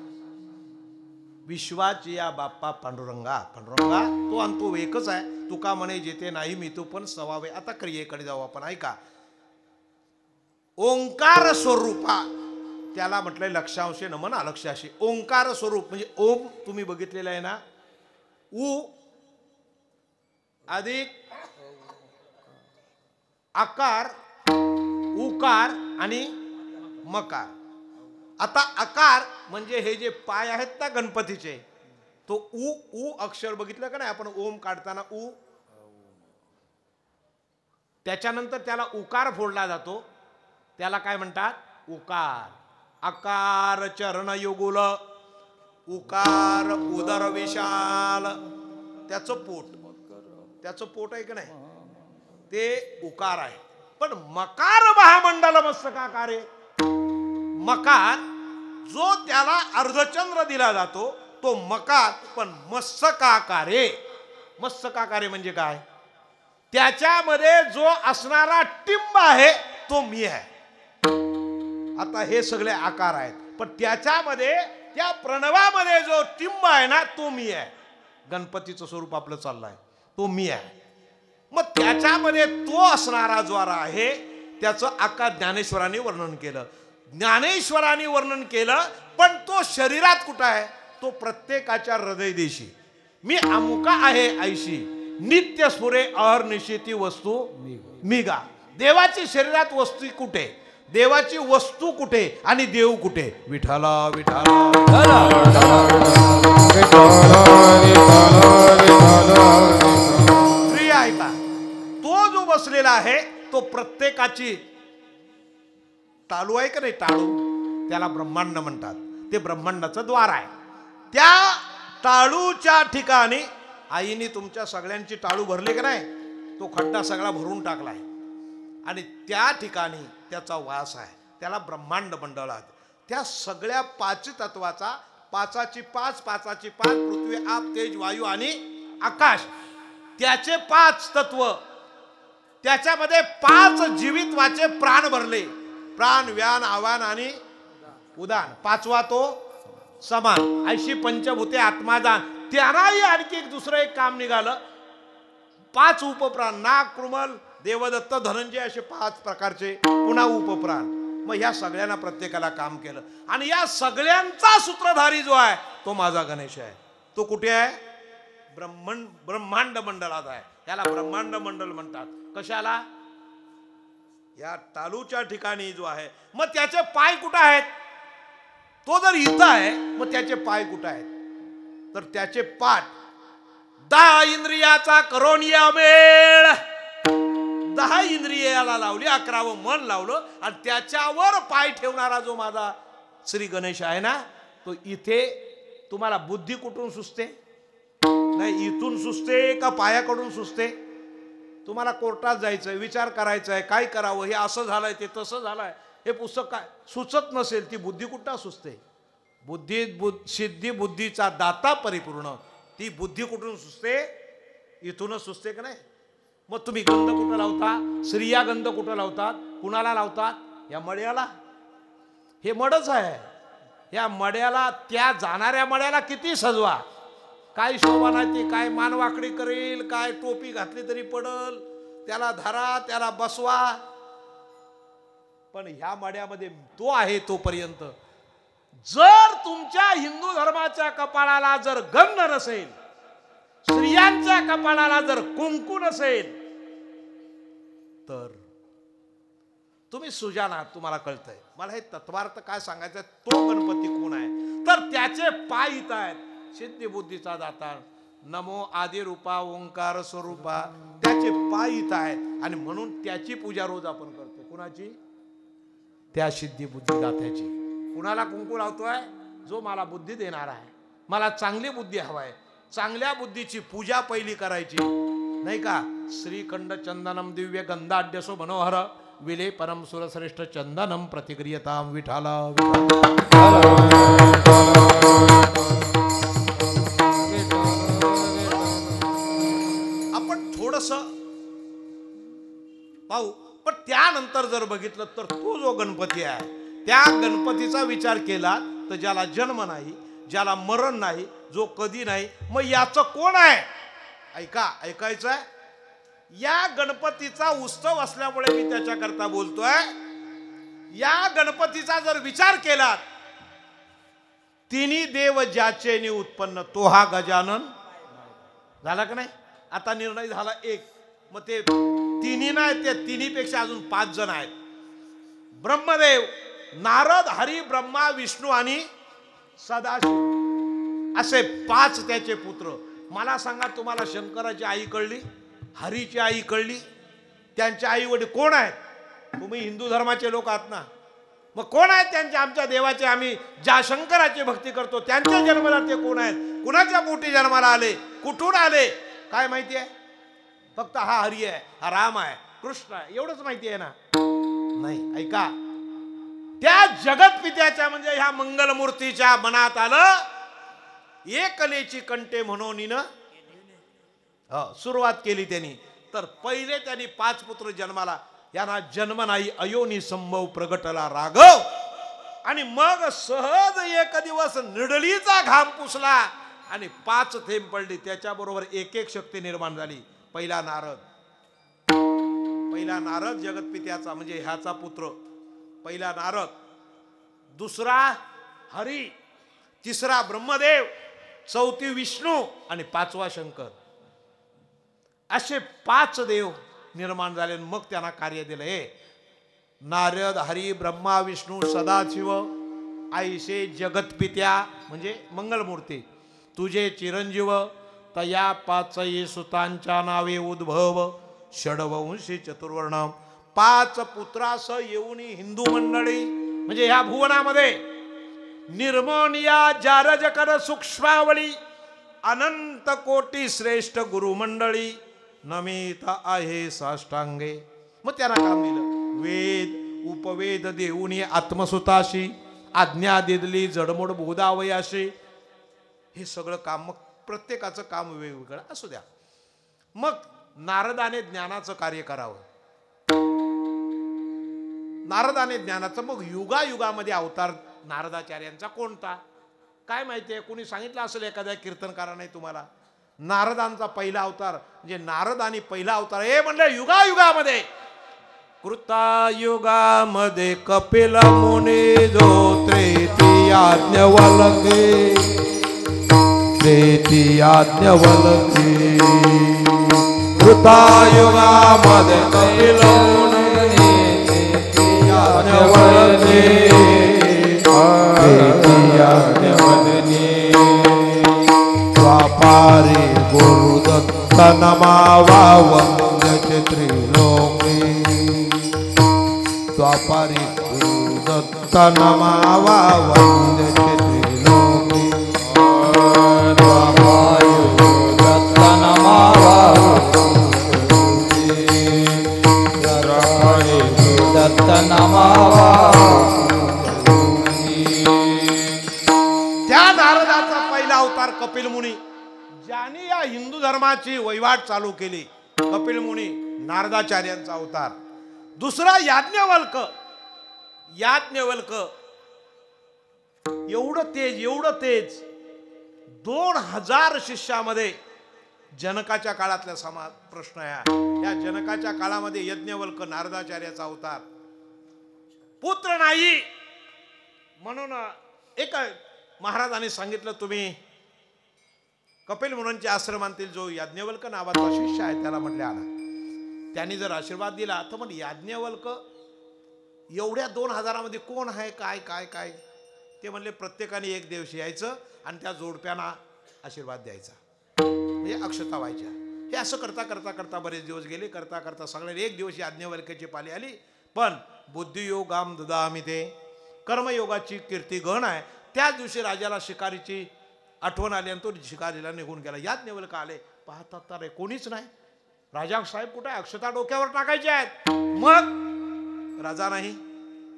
विश्वाची या बाप्पा पांडुरंगा. पांडुरंगा तो आणि तो एकच आहे. तुका म्हणे जेथे नाही मी तू पण सवावे. आता क्रियेकडे जाऊ आपण. ऐका. ओंकार स्वरूपा त्याला म्हटलंय लक्षांशे नमन अलक्षाशी. ओंकार स्वरूप म्हणजे ओम तुम्ही बघितलेलं आहे ना, उ अधिक आकार, उकार आणि मकार. आता आकार म्हणजे हे जे पाय आहेत ना गणपतीचे, तो उ अक्षर बघितलं का नाही आपण ओम काढताना उ, त्याच्यानंतर त्याला उकार फोडला जातो, त्याला काय म्हणतात? उकार. आकार चरण युगुल, उकार उदर विशाल, त्याचं पोट आहे का नाही ते उकार आहे. पण मकार महामंडल मस्तकाकार आहे. मकार जो त्याला अर्धचंद्र दिला जातो तो मकार, पण मस्तकाकारे. मस्तकाकारे म्हणजे काय? त्याच्यामध्ये जो असणारा टिंब आहे तो मी आहे. आता हे सगळे आकार आहेत, पण त्याच्यामध्ये त्या प्रणवामध्ये जो टिंब आहे ना तो मी आहे. गणपतीचं स्वरूप आपलं चाललंय तो मी आहे. मग त्याच्यामध्ये तो असणारा ज्वारा आहे त्याचं आकार ज्ञानेश्वरांनी वर्णन केलं. ज्ञानेश्वरांनी वर्णन केलं, पण तो शरीरात कुठं आहे? तो प्रत्येकाच्या हृदयदेशी. मी अमुका आहे ऐशी नित्य स्फुरे अहर्निशी ती वस्तू मिगा. देवाची शरीरात वस्तू कुठे? देवाची वस्तू कुठे आणि देव कुठे? विठाला विठाला. प्रिय आहे का? तो जो बसलेला आहे तो प्रत्येकाची टाळू आहे का नाही? टाळू त्याला ब्रह्मांड म्हणतात. ते ब्रह्मांडाचं द्वार आहे. त्या टाळूच्या ठिकाणी आईने तुमच्या सगळ्यांची टाळू भरली का नाही? तो खड्डा सगळा भरून टाकलाय आणि त्या ठिकाणी त्याचा वास आहे. त्याला ब्रह्मांड मंडळात त्या सगळ्या पाच तत्वाचा पाचाची पाच पृथ्वी आप तेज वायू आणि आकाश त्याचे पाच तत्व. त्याच्यामध्ये पाच जीवित्वाचे प्राण भरले. प्राण व्यान आवान आणि उदान. पाचवा तो समान. ऐशी पंचभूते आत्मादान. त्यांनाही आणखी एक दुसरं एक काम निघालं. पाच उपप्राण नाग कृमल देवदत्त धनंजय असे पाच प्रकारचे पुन्हा उपप्राण. मग ह्या सगळ्यांना प्रत्येकाला काम केलं आणि या सगळ्यांचा सूत्रधारी जो आहे तो माझा गणेश आहे. तो कुठे आहे? ब्रह्मांड मंडळात आहे. याला ब्रह्मांड मंडळ म्हणतात. कशाला? या टालूच्या ठिकाणी जो आहे. मग त्याचे पाय कुठे आहेत? तो जर इथं आहे मग त्याचे पाय कुठे आहेत? तर त्याचे पाठ 10 इंद्रियाचा करोनिया मेळ. 10 इंद्रियाला लावली, 11वं मन लावलं आणि त्याच्यावर पाय ठेवणारा जो माझा श्री गणेश आहे ना तो इथे. तुम्हाला बुद्धी कुठून सुचते? नाही, इथून सुचते का पायाकडून सुचते? तुम्हाला कोर्टात जायचंय, विचार करायचा आहे, काय करावं, हे असं झालंय ते तसं झालंय, हे पुस्तक काय सुचत नसेल, ती बुद्धी कुठं सुचते? सिद्धी बुद्धीचा दाता परिपूर्ण. ती बुद्धी कुठून सुचते? इथूनच सुचते का नाही? मग तुम्ही गंध कुठं लावता? स्त्रिया गंध कुठं लावतात? कुणाला लावतात? या मड्याला. हे मडच आहे. या मड्याला, त्या जाणाऱ्या मड्याला किती सजवा, काय शोभा नाही, ती काय मानवाकडी करेल, काय टोपी घातली तरी पडल, त्याला धरा, त्याला बसवा. पण ह्या मड्यामध्ये तो आहे तोपर्यंत. जर तुमच्या हिंदू धर्माच्या कपाळाला जर गंध नसेल, स्त्रियांच्या कपाळाला जर कुंकू नसेल, तर तुम्ही सुजान आहात. तुम्हाला कळतंय. मला हे तत्वार्थ काय सांगायचं? तो गणपती कोण आहे? तर त्याचे पाय इथं आहेत. सिद्धी बुद्धीचा दाता नमो आदि रूपा ओंकार स्वरूपा. त्याचे पाय इथं आहेत आणि म्हणून त्याची पूजा रोज आपण करतो. कुणाची? त्या सिद्धी बुद्धी दात्याची. कुणाला कुंकू लावतोय? जो मला बुद्धी देणार आहे. मला चांगली बुद्धी हवाय. चांगल्या बुद्धीची पूजा पहिली करायची नाही का? श्रीखंड चंदनम दिव्य गंधाढ्यसो मनोहर विले परम सुरश्रेष्ठ चंदनम प्रतिक्रियताम विठाला. आपण थोडस पाहू. पण त्यानंतर जर बघितलं तर तो जो गणपती आहे त्या गणपतीचा विचार केला तर ज्याला जन्म नाही, ज्याला मरण नाही, जो कधी नाही, मग याचं कोण आहे? ऐकायचं आहे. या गणपतीचा उत्सव असल्यामुळे मी त्याच्याकरता बोलतोय. या गणपतीचा जर विचार केला, तिन्ही देव ज्याचे उत्पन्न तो हा गजानन झाला का नाही? आता निर्णय झाला एक. मग ते तिन्ही नाही, ते तिन्हीपेक्षा अजून 5 जण आहेत. ब्रह्मदेव, नारद, हरी, ब्रह्मा, विष्णू आणि सदाशिव असे 5 त्याचे पुत्र. मला सांगा, तुम्हाला शंकराची आई कळली, हरीची आई कळली, त्यांच्या आई वडील कोण आहेत? तुम्ही हिंदू धर्माचे लोक आहात ना, मग कोण आहेत त्यांच्या? आमच्या देवाचे, आम्ही ज्या शंकराची भक्ती करतो त्यांच्या जन्मदाते कोण आहेत? कुणाच्या पोटी जन्माला आले? कुठून आले? काय माहिती आहे? फक्त हा हरी आहे, हा राम आहे, कृष्ण आहे, एवढंच माहिती आहे ना? नाही. ऐका, त्या जगतपित्याच्या म्हणजे ह्या मंगलमूर्तीच्या मनात आलं एकलेची कंटे म्हणून सुरुवात केली त्यांनी. तर पहिले त्यांनी 5 पुत्र जन्माला. यांना जन्म नाही अयोनी संभव प्रगटला राघव. आणि मग सहज एक दिवस निडलीचा घाम पुसला आणि 5 थेंब पडली. त्याच्याबरोबर एक शक्ती निर्माण झाली. पहिला नारद जगतपित्याचा म्हणजे ह्याचा पुत्र, पहिला नारद, दुसरा हरी, तिसरा ब्रह्मदेव, चौथी विष्णू आणि 5वा शंकर. असे 5 देव निर्माण झाले. मग त्यांना कार्य दिलं. हे नारद, हरी, ब्रह्मा, विष्णू, सदाशिव, आईशे जगतपित्या म्हणजे मंगलमूर्ती, तुझे चिरंजीव, तया 5 सुतांच्या नावे उद्भव, षडवंशी चतुर्वर्ण. 5 पुत्रास येऊन हिंदू मंडळी म्हणजे ह्या भुवनामध्ये निर्मोनिया जारजकर सूक्ष्मावळी अनंत कोटी श्रेष्ठ गुरुमंडळी नमित आहे साष्टांगे. मग त्यांना काम दिलं. वेद उपवेद देऊनी आत्मसुताशी आज्ञा दिली जडमोड बोधावयाशी. हे सगळं काम. मग प्रत्येकाचं काम वेगवेगळं असू द्या. मग नारदाने ज्ञानाचं कार्य करावं. नारदाने ज्ञानाचं. मग युगायुगामध्ये अवतार नारदाचार्यांचा कोणता काय माहितीये? कोणी सांगितलं असेल एखाद्या कीर्तनकाराने तुम्हाला? नारदांचा पहिला अवतार म्हणजे नारद आणि पहिला अवतार हे म्हणलं युगायुगामध्ये. कृतायुगामध्ये कपिल मुनी जो त्रेतीयाज्ञवल्के कृतायुगामध्ये कपिल मुनी द्वापारे गुरुदत्त नमावा वंद्य त्रिलोके. द्वापारे गुरुदत्त नमावा वंद्य त्रिलोके. द्वापारे गुरुदत्त नमावा दत्त नमावा. त्या नारदाचा पहिला अवतार कपिल मुनी, ज्यांनी या हिंदू धर्माची वहिवाट चालू केली. कपिल मुनी नारदाचार्यांचा अवतार. दुसरा याज्ञवल्क. एवढं तेज 2000 शिष्यामध्ये जनकाच्या काळातला प्रश्न आहे. या जनकाच्या काळामध्ये यज्ञवल्क नारदाचार्याचा अवतार. पुत्र नाही म्हणून एक महाराजांनी सांगितलं, तुम्ही कपिल मुनींच्या आश्रमांतील जो याज्ञवल्क नावाचा शिष्य आहे त्याला म्हटले आला. त्यांनी जर आशीर्वाद दिला तर मग याज्ञवल्क एवढ्या 2000 मध्ये कोण आहे, काय काय काय? ते म्हणले प्रत्येकाने एक दिवशी यायचं आणि त्या जोडप्यांना आशीर्वाद द्यायचा म्हणजे अक्षता व्हायच्या. हे असं करता करता करता बरेच दिवस गेले. करता करता सगळ्यांनी एक दिवस याज्ञवल्क्याची पाली आली. पण बुद्धियोगाम ददामि ते कर्मयोगाची कीर्ती गण आहे. त्याच दिवशी राजाला शिकारीची आठवण आली आणि तो शिकारीला निघून गेला. याज्ञवल्क आले. पाहतात तर कोणीच नाही. राजा साहेब कुठे आहे? अक्षता डोक्यावर टाकायच्या आहेत. मग राजा नाही.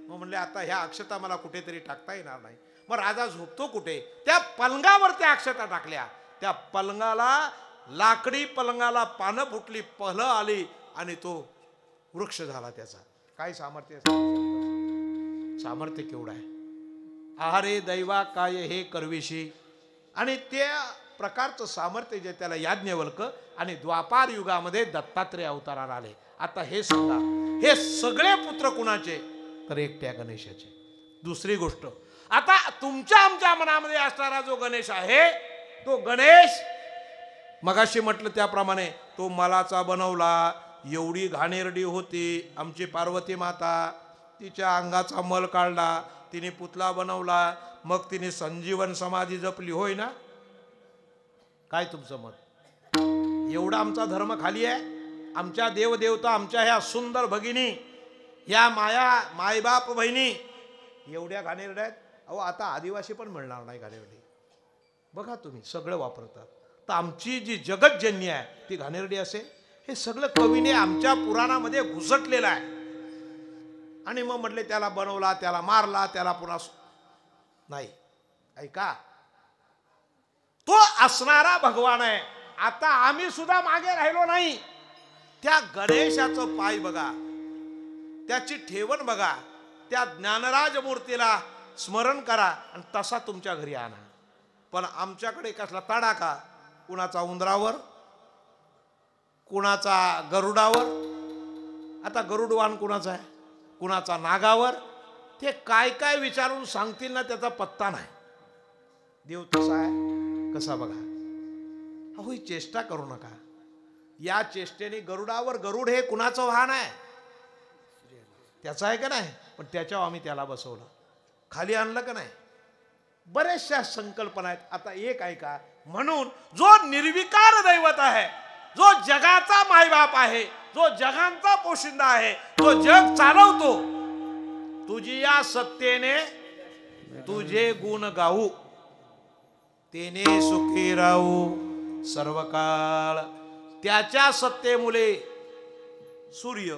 मग म्हणले आता ह्या अक्षता मला कुठेतरी टाकता येणार नाही. मग राजा झोपतो कुठे? त्या पलंगावर त्या अक्षता टाकल्या. त्या पलंगाला, लाकडी पलंगाला पानं फुटली, पहलं आली आणि तो वृक्ष झाला. त्याचा काय सामर्थ्य केवढं आहे. आहारे दैवा काय हे करविशी. आणि त्या प्रकारचं सामर्थ्य जे त्याला याज्ञवल्क आणि द्वापार युगामध्ये दत्तात्रेय अवताराला आले. आता हे सांगा, हे सगळे पुत्र कुणाचे? तर एकट्या गणेशाचे. दुसरी गोष्ट, आता तुमच्या आमच्या मनामध्ये असणारा जो गणेश आहे तो गणेश मगाशी म्हटलं त्याप्रमाणे तो मलाचा बनवला. एवढी घाणेरडी होती आमची पार्वती माता. तिच्या अंगाचा मल काढला, तिने पुतळा बनवला. मग तिने संजीवन समाधी जपली. होय ना? काय तुमचं मत? एवढा आमचा धर्म खाली आहे. आमच्या देवदेवता, आमच्या ह्या सुंदर भगिनी, ह्या मायबाप बहिणी एवढ्या घाणेरड्या आहेत. अहो आता आदिवासी पण मिळणार नाही घाणेरडी. बघा तुम्ही सगळं वापरतात. तर आमची जी जगतजन्य आहे ती घाणेरडी असेल. हे सगळं कवीने आमच्या पुराणामध्ये घुसटलेलं आहे. आणि मग म्हटले त्याला बनवला, त्याला मारला, त्याला पुन्हा नाही. ऐका, तो असणारा भगवान आहे. आता आम्ही सुद्धा मागे राहिलो नाही. त्या गणेशाचं पाय बघा, त्याची ठेवण बघा, त्या ज्ञानराज मूर्तीला स्मरण करा आणि तसा तुमच्या घरी आणा. पण आमच्याकडे कसला तडाखा, कुणाचा उंदरावर, कुणाचा गरुडावर. आता गरुडवाहन कुणाचा आहे, कुणाचा नागावर. ते काय काय विचारून सांगतील ना, त्याचा पत्ता नाही. देव तसा आहे कसा बघा. अहो, ही चेष्टा करू नका. या चेष्टेने गरुडावर, गरुड हे कुणाचं वाहन आहे, त्याचं आहे का नाही, पण त्याच्यावर आम्ही त्याला बसवलं, खाली आणलं का नाही. बऱ्याचशा संकल्पना आहेत. आता एक ऐका, म्हणून जो निर्विकार दैवत आहे, जो जगाचा मायबाप आहे, जो जगांचा पोशिंदा आहे, जो जग चालवतो, तुझी या सत्तेने तुझे गुण गाऊ, तेने सुखी राहू सर्व काळ. त्याच्या सत्तेमुळे सूर्य,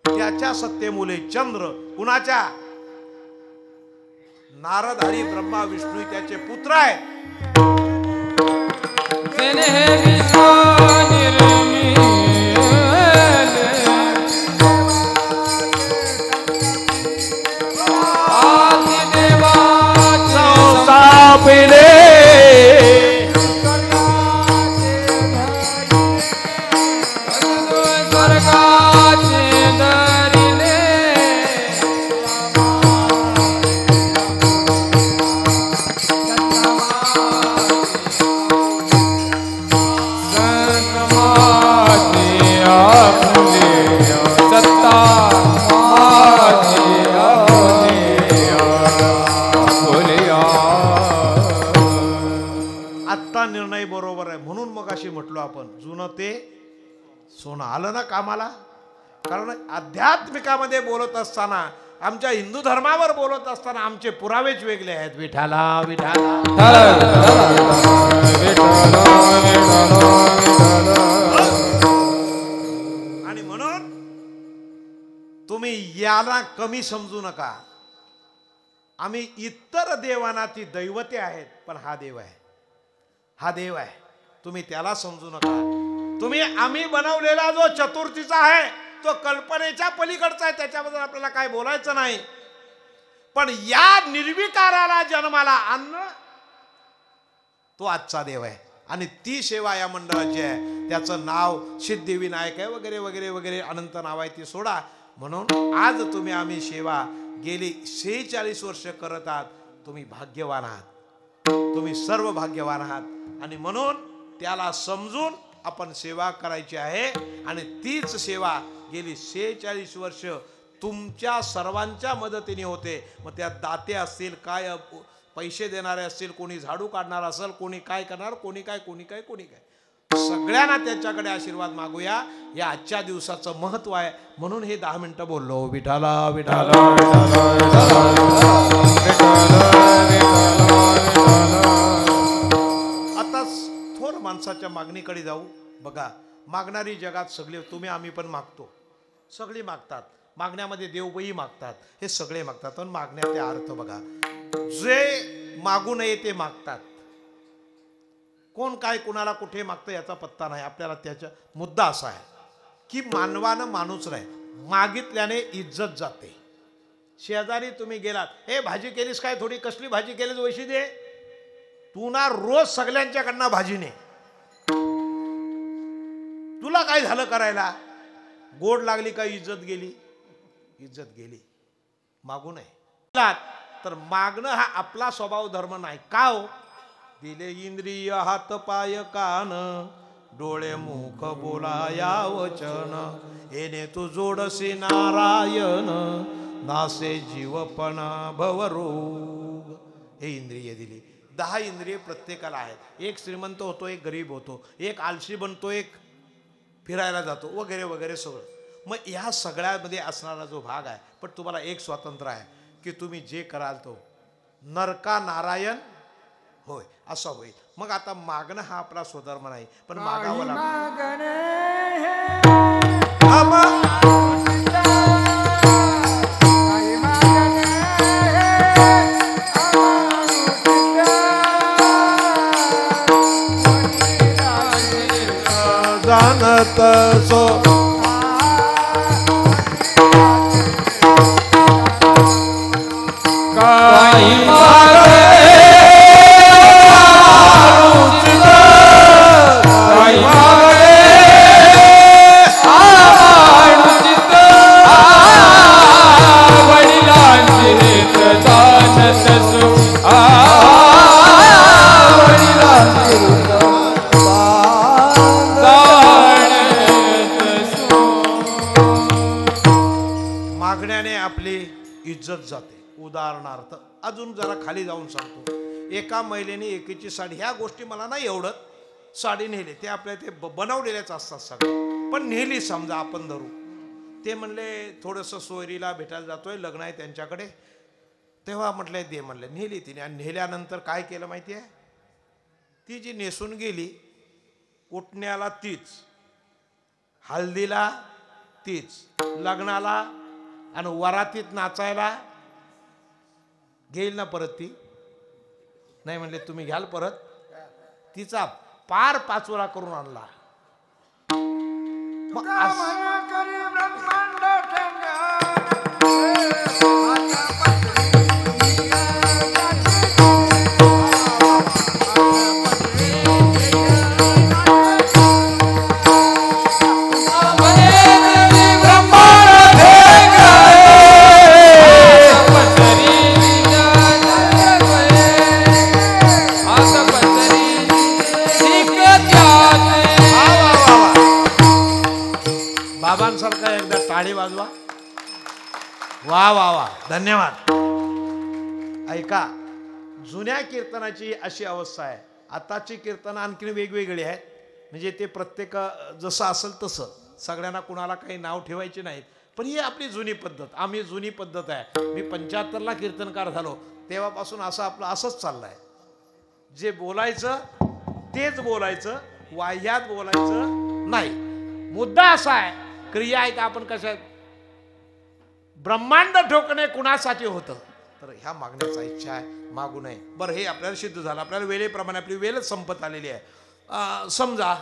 त्याच्या सत्तेमुळे चंद्र, कुणाच्या, नारद हरी ब्रह्मा विष्णू त्याचे पुत्र आहेत. निर्णय बरोबर आहे. म्हणून मग अशी म्हटलो आपण, जुनं ते सोनं आलं ना कामाला. कारण आध्यात्मिकामध्ये बोलत असताना, आमच्या हिंदू धर्मावर बोलत असताना आमचे पुरावेच वेगळे आहेत. विठाला विठाला, आणि म्हणून तुम्ही याला कमी समजू नका. आम्ही इतर देवांना ती दैवते आहेत, पण हा देव आहे, हा देव आहे, तुम्ही त्याला समजू नका. तुम्ही आम्ही बनवलेला जो चतुर्थीचा आहे तो कल्पनेच्या पलीकडचा आहे, त्याच्याबद्दल आपल्याला काय बोलायचं नाही. पण या निर्विकाराला जन्माला आणणं तो आजचा देव आहे. आणि ती सेवा या मंडळाची आहे. त्याचं नाव सिद्धिविनायक आहे, वगैरे वगैरे वगैरे अनंत नाव आहे, ती सोडा. म्हणून आज तुम्ही आम्ही सेवा गेली 46 वर्ष करत आहात. तुम्ही भाग्यवान आहात, तुम्ही सर्व भाग्यवान आहात. आणि म्हणून त्याला समजून आपण सेवा करायची आहे. आणि तीच सेवा गेली 46 वर्ष तुमच्या सर्वांच्या मदतीने होते. मग त्यात दाते असतील, काय पैसे देणारे असतील, कोणी झाडू काढणार असेल, कोणी काय करणार, कोणी काय, सगळ्यांना त्यांच्याकडे आशीर्वाद मागूया. या आजच्या दिवसाचं महत्व आहे. म्हणून हे 10 मिनिटं बोललो. विठाला विठाला आता थोर माणसाच्या मागणीकडे जाऊ. बघा, मागणारी जगात सगळे, तुम्ही आम्ही पण मागतो, सगळे मागतात. मागण्यामध्ये देवबाई मागतात, हे सगळे मागतात. पण मागण्याचे अर्थ बघा, जे मागू नये ते मागतात. कोण काय कुणाला कुठे मागतं याचा पत्ता नाही आपल्याला. त्याचा मुद्दा असा आहे की मानवानं माणूस नाही, मागितल्याने इज्जत जाते. शेजारी तुम्ही गेलात, हे भाजी केलीस काय, थोडी कसली भाजी केलीस, वैशी दे. तू ना रोज सगळ्यांच्याकडनं भाजी ने, तुला काय झालं करायला, गोड लागली का इज्जत गेली, इज्जत गेली. मागू नये. तर मागणं हा आपला स्वभाव धर्म नाही. का हो, दिले इंद्रिय हात पाय कान, डोळे मुख बोलाया वचन, येणे तू जोडसी नारायण, नासे जीवपण भवरोग. हे इंद्रिय दिली. 10 इंद्रिय प्रत्येकाला आहेत. एक श्रीमंत होतो, एक गरीब होतो, एक आलशी बनतो, एक फिरायला जातो, वगैरे वगैरे सगळं. मग ह्या सगळ्यामध्ये असणारा जो भाग आहे, पण तुम्हाला एक स्वातंत्र्य आहे की तुम्ही जे कराल तो नरका नारायण होय असं होईल. मग आता मागणं हा आपला स्वधर्म नाही, पण मागावं लागतं. जानत सो काही मागण्याने आपली इज्जत जाते. उदाहरणार्थ अजून जरा खाली जाऊन सांगतो. एका महिलेने एकीची साडी, ह्या गोष्टी मला नाही एवढत, साडी नेली, ते आपल्या ते बनवलेल्याच असतात सगळं, पण नेली समजा आपण धरू. ते म्हणले थोडंसं सोयरीला भेटायला जातोय, लग्न आहे त्यांच्याकडे, तेव्हा म्हटलंय दे म्हणले. नेली तिने, आणि नेल्यानंतर काय केलं माहिती आहे? ती जी नेसून गेली, उठण्याला तीच, हल्दीला तीच, लग्नाला आणि वरातीत नाचायला घेईल ना परत ती? नाही म्हणले तुम्ही घ्याल परत. तिचा पार पाचोळा करून आणला. मग बाबांसारखा एकदा टाळी वाजवा. वा वा वा, धन्यवाद. ऐका, जुन्या कीर्तनाची अशी अवस्था आहे. आताची कीर्तन आणखी वेगवेगळी आहेत, म्हणजे ते प्रत्येक जसं असेल तसं, सगळ्यांना कुणाला काही नाव ठेवायचे नाहीत. पण ही आपली जुनी पद्धत, आम्ही जुनी पद्धत आहे. मी 75ला कीर्तनकार झालो तेव्हापासून असं आपलं असंच चाललं आहे. जे बोलायचं तेच बोलायचं, वाह्यात बोलायचं नाही. मुद्दा असा आहे, क्रिया आहे का आपण कशा, ब्रह्मांड ठोकणे कुणासाठी होतं? तर ह्या मागण्याचा इच्छा आहे, मागू नये. बरं, हे आपल्याला सिद्ध झालं. आपल्याला वेळेप्रमाणे आपली वेळच संपत आलेली आहे. समजा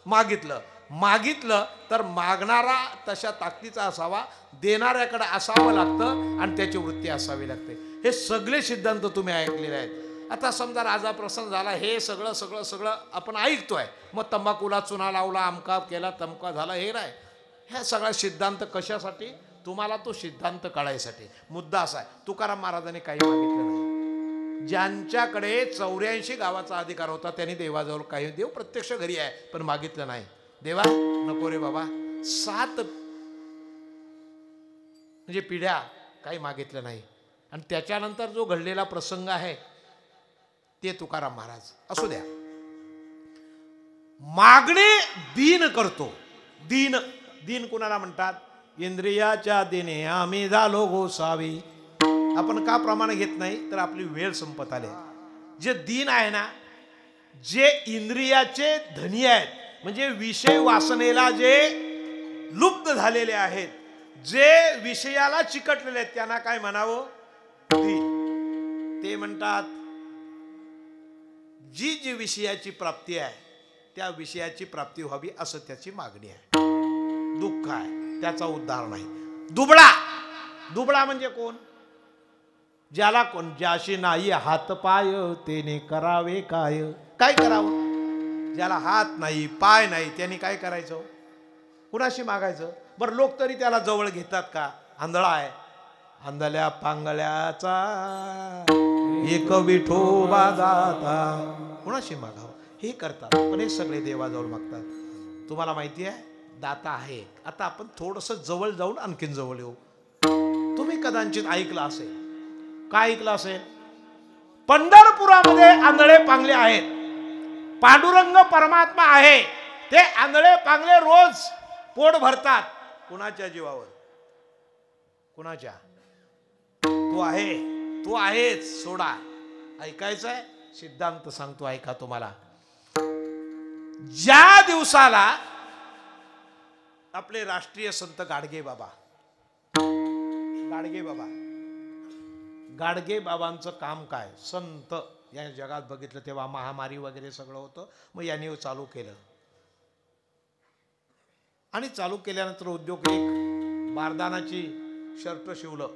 मागितलं तर मागणारा तशा ताकदीचा असावा, देणाऱ्याकडे असावं लागतं, आणि त्याची वृत्ती असावी लागते. हे सगळे सिद्धांत तुम्ही ऐकलेले आहेत. आता समजा राजा प्रसन्न झाला, हे सगळं सगळं सगळं आपण ऐकतोय. मग तंबाखूला चुना लावला, अमका केला, तमका झाला, हे नाही. ह्या सगळा सिद्धांत कशासाठी? तुम्हाला तो सिद्धांत कळायसाठी. मुद्दा असा आहे, तुकाराम महाराजांनी काही मागितलं नाही. ज्यांच्याकडे 84 गावाचा अधिकार होता त्यांनी देवाजवळ काही, देव प्रत्यक्ष घरी आहे, पण मागितलं नाही. देवा नको रे बाबा, 7 म्हणजे पिढ्या काही मागितलं नाही. आणि त्याच्यानंतर जो घडलेला प्रसंग आहे ते तुकाराम महाराज. असू द्या, मागणे दीन करतो. दीन, दीन कुणाला म्हणतात? इंद्रियाच्या दिने आम्ही झालो गोसावी. आपण का प्रमाण घेत नाही? तर आपली वेळ संपत आली. जे दीन आहे ना, जे इंद्रियाचे धनी आहेत, म्हणजे विषय वासनेला जे लुप्त झालेले आहेत, जे विषयाला चिकटलेले आहेत, त्यांना काय म्हणावं? दीन. ते म्हणतात जी जी विषयाची प्राप्ती आहे त्या विषयाची प्राप्ती व्हावी असं त्याची मागणी आहे. दुःख आहे, त्याचा उद्धार नाही. दुबळा, दुबळा म्हणजे कोण? ज्याला कोण, ज्याशी नाही हात पाय त्याने करावे काय? काय करावं? ज्याला हात नाही पाय नाही त्याने काय करायचं? कुणाशी मागायचं? बरं, लोक तरी त्याला जवळ घेतात का? आंधळा आहे, आंधळ्या पांगळ्याचा एक विठोबा दाता, कुणाशी मागावं? हे करतात, पण हे सगळे देवाजवळ मागतात. तुम्हाला माहिती आहे दाता आहे. आता आपण थोडंसं जवळ जाऊन आणखीन जवळ येऊ. तुम्ही कदाचित ऐकलं असेल. काय ऐकलं असेल? पंढरपुरामध्ये आंधळे पांगले आहेत. पांडुरंग परमात्मा आहे. ते आंधळे पांगले रोज पोट भरतात. कुणाच्या जीवावर? कुणाच्या? तो आहे, तो आहेच, सोडा. ऐकायचंय? सिद्धांत सांगतो, ऐका. तुम्हाला ज्या दिवसाला आपले राष्ट्रीय संत गाडगे बाबा, गाडगे बाबांचं काम काय? संत या जगात बघितलं तेव्हा महामारी वगैरे सगळं होतं. मग यांनी चालू केलं, आणि चालू केल्यानंतर उद्योग, एक बारदानाची शर्ट शिवलं,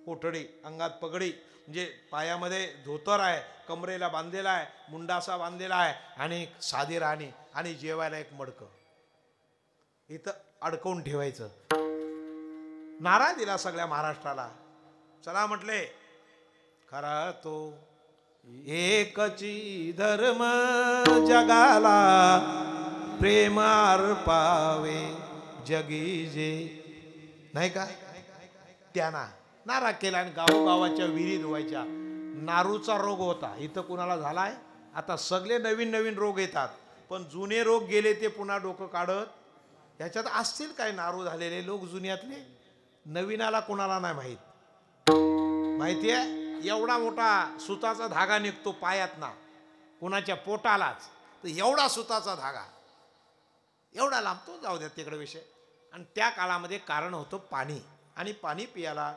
कोठडी, अंगात पगडी, म्हणजे पायामध्ये धोतर आहे, कमरेला बांधलेला आहे, मुंडासा बांधलेला आहे, आणि साधी राणी, आणि जेवायला एक मडकं इथं अडकवून ठेवायचं. नारा दिला सगळ्या महाराष्ट्राला. चला म्हटले, खरा तो एकची धर्म जगाला, प्रेम अर्पावे जगी जे, नाही का? त्यांना नारा केला आणि गावोगावाच्या विहिरी धुवायच्या. नारूचा रोग होता, इथं कुणाला झालाय? आता सगळे नवीन नवीन रोग येतात, पण जुने रोग गेले ते पुन्हा डोकं काढत. ह्याच्यात असतील काय नारू झालेले लोक जुन्यातले? नवीनाला कुणाला नाही माहिती आहे? एवढा मोठा सुताचा धागा निघतो पायात ना, कुणाच्या पोटालाच, तर एवढा सुताचा धागा एवढा लांबतो. जाऊ द्या तिकडे विषय. आणि त्या काळामध्ये कारण होतं पाणी, आणि पाणी पियाला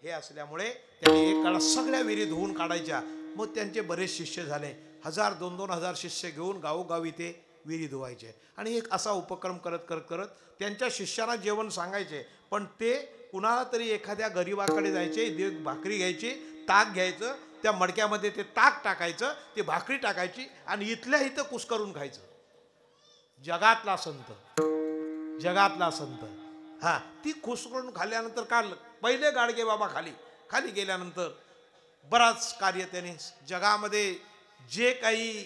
हे असल्यामुळे त्यांनी एक काळात सगळ्या विहिरी धुवून काढायच्या. मग त्यांचे बरेच शिष्य झाले, 1000 2-2 हजार शिष्य घेऊन गावोगावी ते विहिरी धुवायचे. आणि एक असा उपक्रम करत करत करत त्यांच्या शिष्याला जेवण सांगायचे, पण ते कुणाला तरी एखाद्या गरीबाकडे जायचे, एक भाकरी घ्यायची, ताक घ्यायचं, त्या मडक्यामध्ये ते ताक टाकायचं, ते भाकरी टाकायची आणि इथल्या इथं कुस्करून खायचं. जगातला संत हा, ती कुस्करून खाल्ल्यानंतर काल पहिले गाडगे बाबा खाली गेल्यानंतर बराच कार्य त्याने जगामध्ये जे काही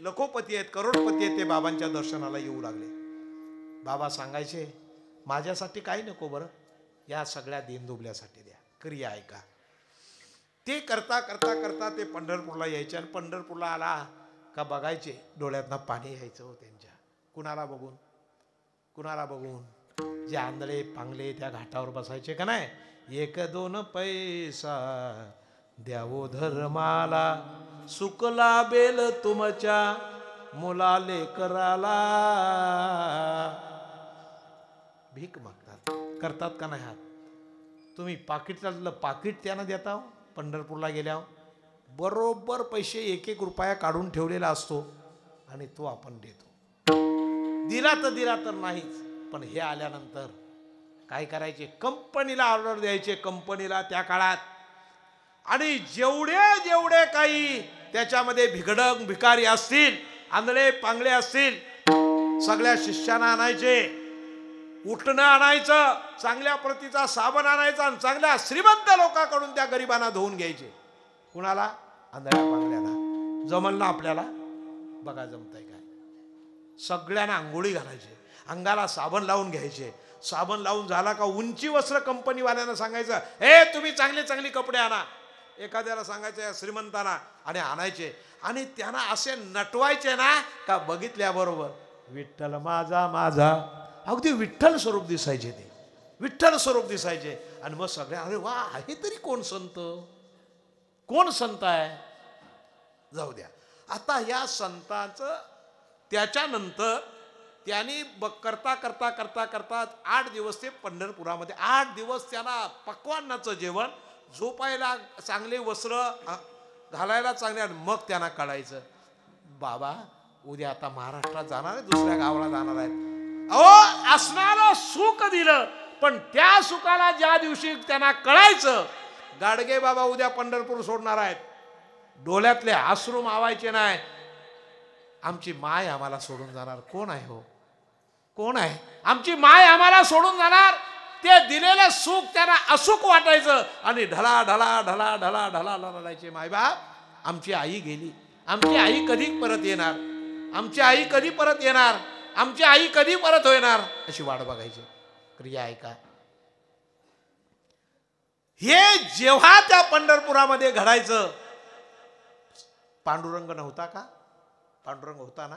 लखोपती आहेत, करोडपती आहेत, ते बाबांच्या दर्शनाला येऊ लागले. बाबा सांगायचे, माझ्यासाठी काही नको बरं, या सगळ्या दीनदुबल्यासाठी द्या. क्रिया ऐका. ते करता करता करता ते पंढरपूरला यायचे, आणि पंढरपूरला आला का बघायचे डोळ्यातनं पाणी यायचं हो त्यांच्या. कुणाला बघून जे आंधळे पांगले त्या घाटावर बसायचे का नाही, 1-2 पैसा द्यावो धर्माला, सुकला बेल तुमच्या मुलाले कराला. भीक मागतात, करतात का नाही हात? तुम्ही पाकिटातलं पाकिट त्यांना देता. पंढरपूरला गेल्यावर बरोबर पैसे 1-1 रुपया काढून ठेवलेला असतो, आणि तो आपण देतो. दिला तर नाहीच. पण हे आल्यानंतर काय करायचे? कंपनीला ऑर्डर द्यायचे, कंपनीला त्या काळात. आणि जेवढे काही त्याच्यामध्ये भिकारी असतील, आंधळे पांगळे असतील, सगळ्या शिष्यांना आणायचे. उठणं आणायचं, चांगल्या प्रतीचा साबण आणायचा, आणि चांगल्या श्रीमंत लोकांकडून त्या गरिबांना धुवून घ्यायचे. कुणाला? आंधळ्या पांगळ्याला. जमल ना आपल्याला? बघा जमतंय काय? सगळ्यांना आंघोळी घालायचे, अंगाला साबण लावून घ्यायचे. साबण लावून झाला का उंची वस्त्र कंपनीवाल्यांना सांगायचं, हे तुम्ही चांगले कपडे आणा. एखाद्याला सांगायचं श्रीमंतांना, आणि आणायचे. आणि त्यांना असे नटवायचे ना का बघितल्याबरोबर विठ्ठल माझा अगदी विठ्ठल स्वरूप दिसायचे. ते विठ्ठल स्वरूप दिसायचे. आणि मग सगळ्या, अरे वा, हे तरी कोण संत आहे? जाऊ द्या. आता या संतांचं त्याच्यानंतर त्यांनी करता 8 दिवस ते पंढरपुरामध्ये, 8 दिवस त्यांना पक्वान्नाचं जेवण, झोपायला चांगले वस्त्र घालायला चांगले, आणि मग त्यांना कळायचं, बाबा उद्या आता महाराष्ट्रात जाणार आहे, दुसऱ्या गावाला जाणार आहेत. अहो, असणारं सुख दिलं, पण त्या सुखाला ज्या दिवशी त्यांना कळायचं गाडगे बाबा उद्या पंढरपूर सोडणार आहेत, डोळ्यातले अश्रू मावायचे नाही. आमची माय आम्हाला सोडून जाणार. कोण आहे हो? कोण आहे? आमची माय आम्हाला सोडून जाणार. ते दिलेलं सुख त्यांना असुख वाटायचं, आणि ढला रडायचे. मायबाप, आमची आई गेली, आमची आई कधी परत येणार, आमची आई कधी परत येणार, आमची आई कधी परत होणार, अशी वाट बघायची. क्रिया आहे का? हे जेव्हा त्या पंढरपुरामध्ये घडायचं, पांडुरंग नव्हता का? पांडुरंग होता ना.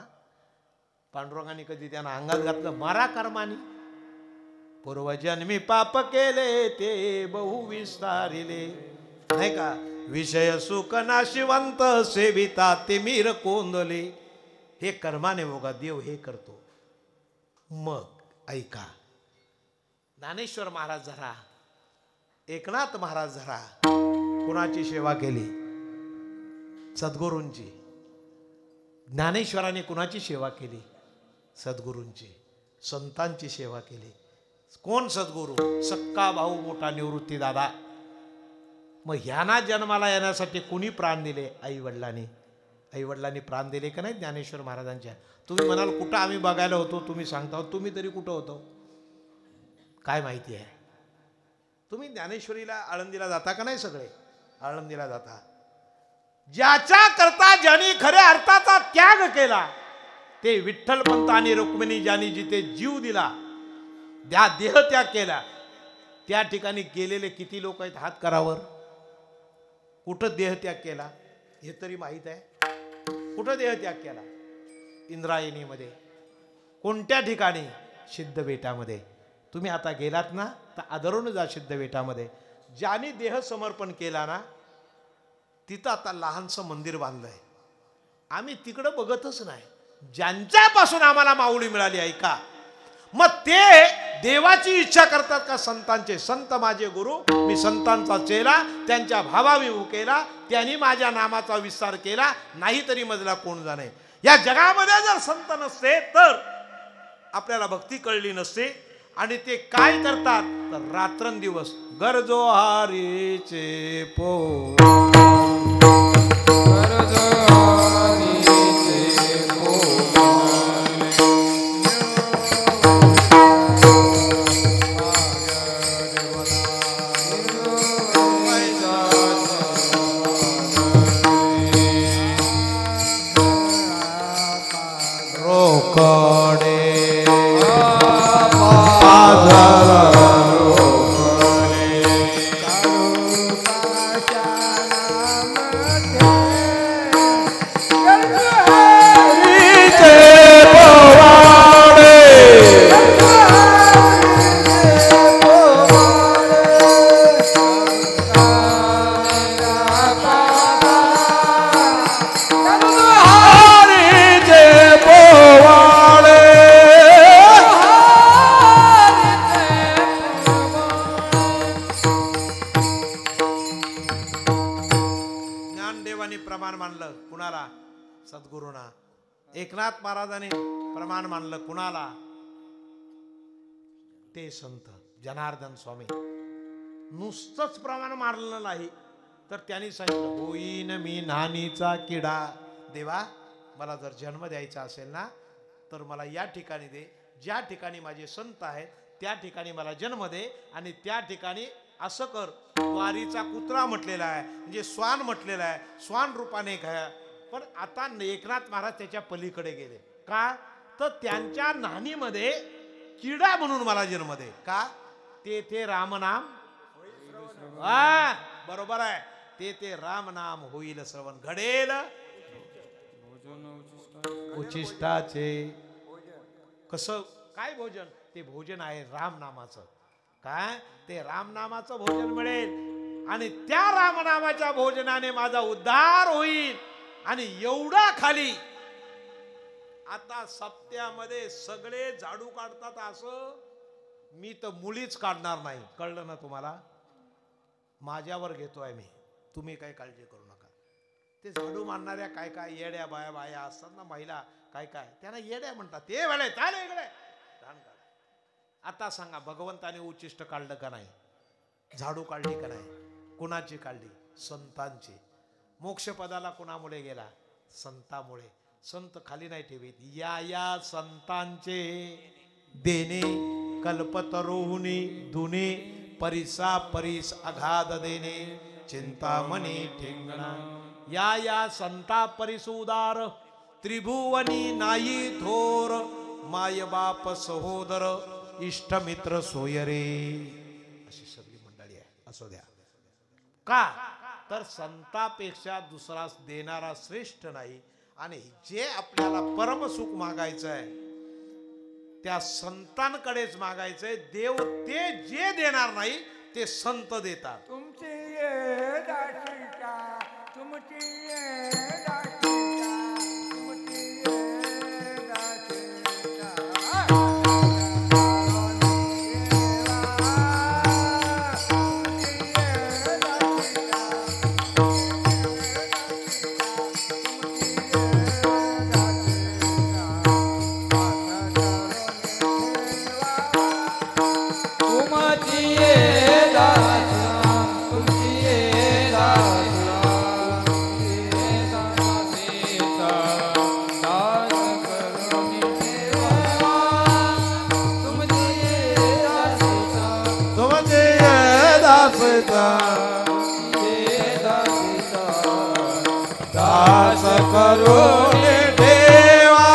पांडुरंगाने कधी त्यांना अंगात घातलं, मारा कर्मानी, पूर्वजन्मी पाप केले ते बहु विस्तारिले, नाही का? विषय सुख नाशिवंत सेविता ते मीर कोंदले. हे कर्माने बघा, देव हे करतो. मग ऐका, ज्ञानेश्वर महाराज जरा, एकनाथ महाराज जरा कुणाची सेवा केली? सद्गुरूंची. ज्ञानेश्वराने कुणाची सेवा केली? सद्गुरूंची, संतांची सेवा केली. कोण सद्गुरू? सक्का भाऊ मोठा निवृत्ती दादा. मग ह्यांना जन्माला येण्यासाठी कुणी प्राण दिले? आई वडिलांनी प्राण दिले का नाही ज्ञानेश्वर महाराजांच्या? तुम्ही म्हणाल कुठं आम्ही बघायला होतो, तुम्ही सांगता, तुम्ही तरी कुठं होतो? काय माहिती आहे? तुम्ही ज्ञानेश्वरीला आळंदीला जाता का नाही? सगळे आळंदीला जाता. ज्याच्या करता ज्यांनी खऱ्या अर्थाचा त्याग केला, ते विठ्ठलपंत आणि रुक्मिणी ज्यांनी जिथे जीव दिला, त्या देह त्याग केला, त्या ठिकाणी गेलेले किती लोक आहेत हात करावर? कुठं देहत्याग केला हे तरी माहीत आहे? कुठं देहत्याग केला? इंद्रायणीमध्ये. कोणत्या ठिकाणी? सिद्धबेटामध्ये. तुम्ही आता गेलात ना तर आदरून जा सिद्धबेटामध्ये. ज्याने देह समर्पण केला ना तिथं आता लहानसं मंदिर बांधलंय. आम्ही तिकडं बघतच नाही. ज्यांच्यापासून आम्हाला माऊली मिळाली ऐका, मग ते देवाची इच्छा करतात का संतांचे? संत माझे गुरु, मी संतांचा चेला, त्यांच्या भावाविभू केला, त्यांनी माझ्या नामाचा विस्तार केला, नाही तरी मजला कोण जाणे. या जगामध्ये जर संत नसते तर आपल्याला भक्ती कळली नसते. आणि ते काय करतात तर रात्रंदिवस गरजो हारीचे पो एकनाथ महाराजांनी प्रमाण मानलं कुणाला? ते संत जनार्दन स्वामी. नुसतंच प्रमाण मानलं नाही तर त्यांनी सांगितलं होईन मी नानीचा किडा. देवा मला जर जन्म द्यायचा असेल ना तर मला या ठिकाणी दे, ज्या ठिकाणी माझे संत आहेत त्या ठिकाणी मला जन्म दे, आणि त्या ठिकाणी असं कर. वारीचा कुत्रा म्हटलेला आहे, म्हणजे स्वान म्हटलेला आहे, स्वान रूपाने घ्या. पण आता एकनाथ महाराज त्याच्या पलीकडे गेले. का तर त्यांच्या नानीमध्ये किडा म्हणून मला जन्म दे. का? ते रामनाम. बरोबर आहे. ते रामनाम होईल श्रवण, घडेल उचिष्टाचे. कसं काय भोजन? ते भोजन आहे रामनामाचं. काय? ते रामनामाचं भोजन मिळेल आणि त्या रामनामाच्या भोजनाने माझा उद्धार होईल. आणि एवढा खाली आता सप्त्यामध्ये सगळे झाडू काढतात असं मी तर मुलीच काढणार नाही. कळलं ना तुम्हाला? माझ्यावर घेतोय मी, तुम्ही काही काळजी करू नका. ते झाडू मारणाऱ्या काय काय येड्या बाया असतात ना महिला, काय काय त्यांना येड्या म्हणतात. ते वेळे चाले इकडे धान काढ. आता सांगा भगवंताने उच्चिष्ट काढलं का नाही? झाडू काढली का नाही? कुणाची काढली? संतांची. मोक्षपदाला कुणामुळे गेला? संतामुळे. संत खाली नाही ठेवीत. या संतांचे देणे कल्पतरुहुनी दुने परिसा परिस अगाध देणे चिंतामणी ठेंगणा. या संता परिसुदार त्रिभुवनी नाही थोर माय बाप सहोदर इष्टमित्र सोयरे. अशी सगळी मंडळी आहे. असू द्या. का तर संतापेक्षा दुसरा देणारा श्रेष्ठ नाही. आणि जे आपल्याला परमसुख मागायचं आहे त्या संतांकडेच मागायचंय. देव ते जे देणार नाही ते संत देतात. तुमची दासिका, तुमची दास करून ठेवा.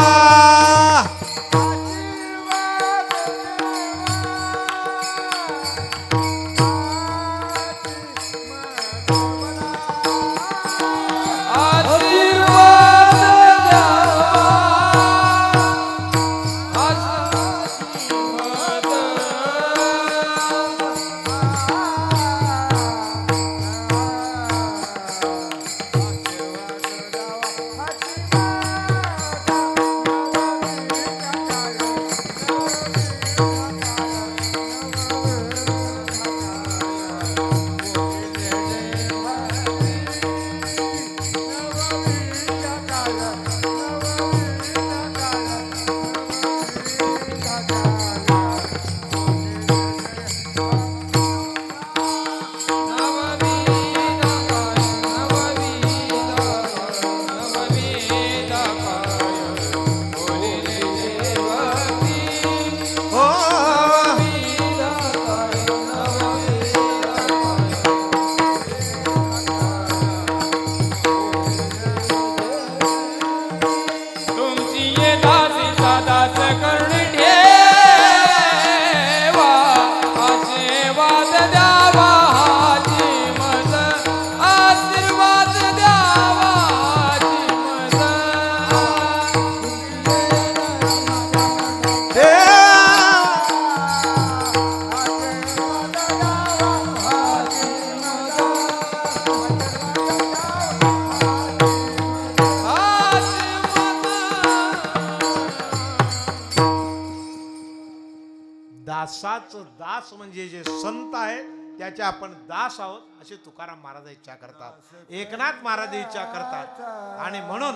दासाच दास म्हणजे जे संत आहेत त्याचे आपण दास आहोत असे तुकाराम महाराज इच्छा करतात, एकनाथ महाराज इच्छा करतात. आणि म्हणून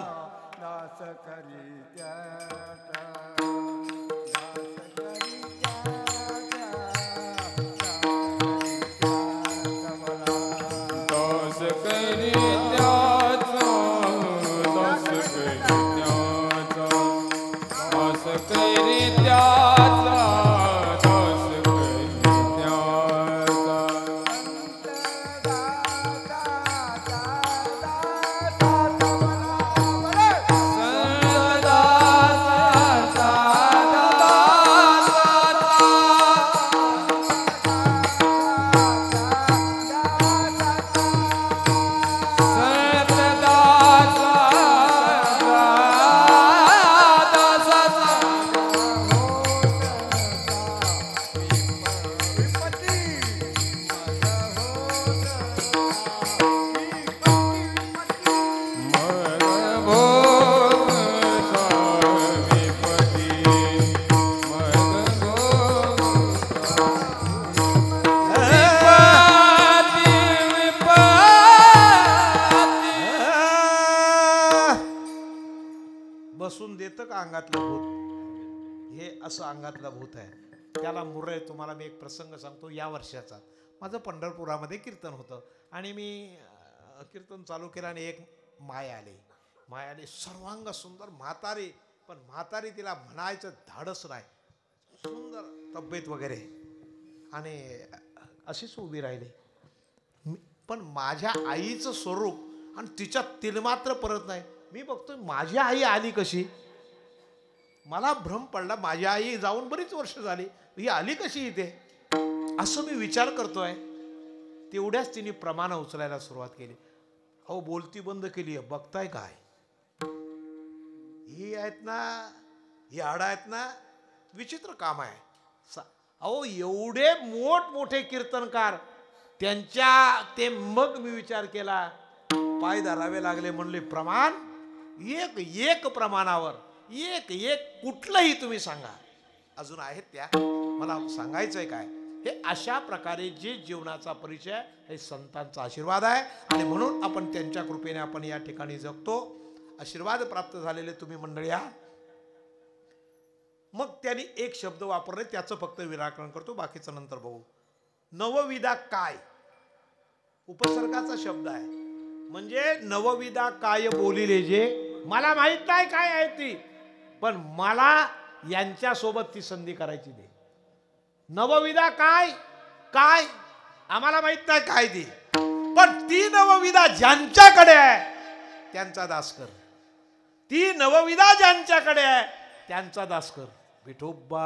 दास करी त्याचा दास करी त्याचा दास करी त्याचा दास करी त्याचा दास करी त्याचा बसून देतं का अंगातलं भूत? हे असं अंगातलं भूत आहे, त्याला मुरय. तुम्हाला मी एक प्रसंग सांगतो या वर्षाचा. माझं पंढरपुरामध्ये कीर्तन होतं आणि मी कीर्तन चालू केलं आणि एक माय आली सर्वांग सुंदर म्हातारी, पण म्हातारी तिला म्हणायचं धाडस नाही, सुंदर तब्येत वगैरे, आणि अशीच उभी राहिली. पण माझ्या आईचं स्वरूप आणि तिच्यात तिल मात्र परत नाही. मी बघतोय माझी आई आली कशी, मला भ्रम पडला. माझी आई जाऊन बरीच वर्ष झाली, ही आली कशी इथे, असं मी विचार करतोय. तेवढ्याच तिने प्रमाण उचलायला सुरुवात केली. अहो बोलती बंद केली. बघताय काय ही आहेत ना, ही हाडं आहेत ना, विचित्र काम आहे. अहो एवढे मोठमोठे कीर्तनकार त्यांच्या ते, मग मी विचार केला पाय धरावे लागले. म्हणले प्रमाण एक एक प्रमाणावर एक एक कुठलंही तुम्ही सांगा. अजून आहेत त्या, मला सांगायचंय काय, हे अशा प्रकारे जे जीवनाचा परिचय हे संतांचा आशीर्वाद आहे. आणि म्हणून आपण त्यांच्या कृपेने आपण या ठिकाणी जगतो. आशीर्वाद प्राप्त झालेले तुम्ही मंडळी आहात. मग त्यांनी एक शब्द वापरले, त्याचं फक्त विराकरण करतो, बाकीचं नंतर बघू. नवविधा काय, उपसर्गाचा शब्द आहे. म्हणजे नवविधा काय बोलिले जे, मला माहित नाही काय आहे ती, पण मला यांच्या सोबत ती संधी करायची दे. नवविधा काय काय आम्हाला माहित नाही काय ती, पण ती नवविधा ज्यांच्याकडे आहे त्यांचा दास कर. ती नवविधा ज्यांच्याकडे आहे त्यांचा दास कर. विठोबा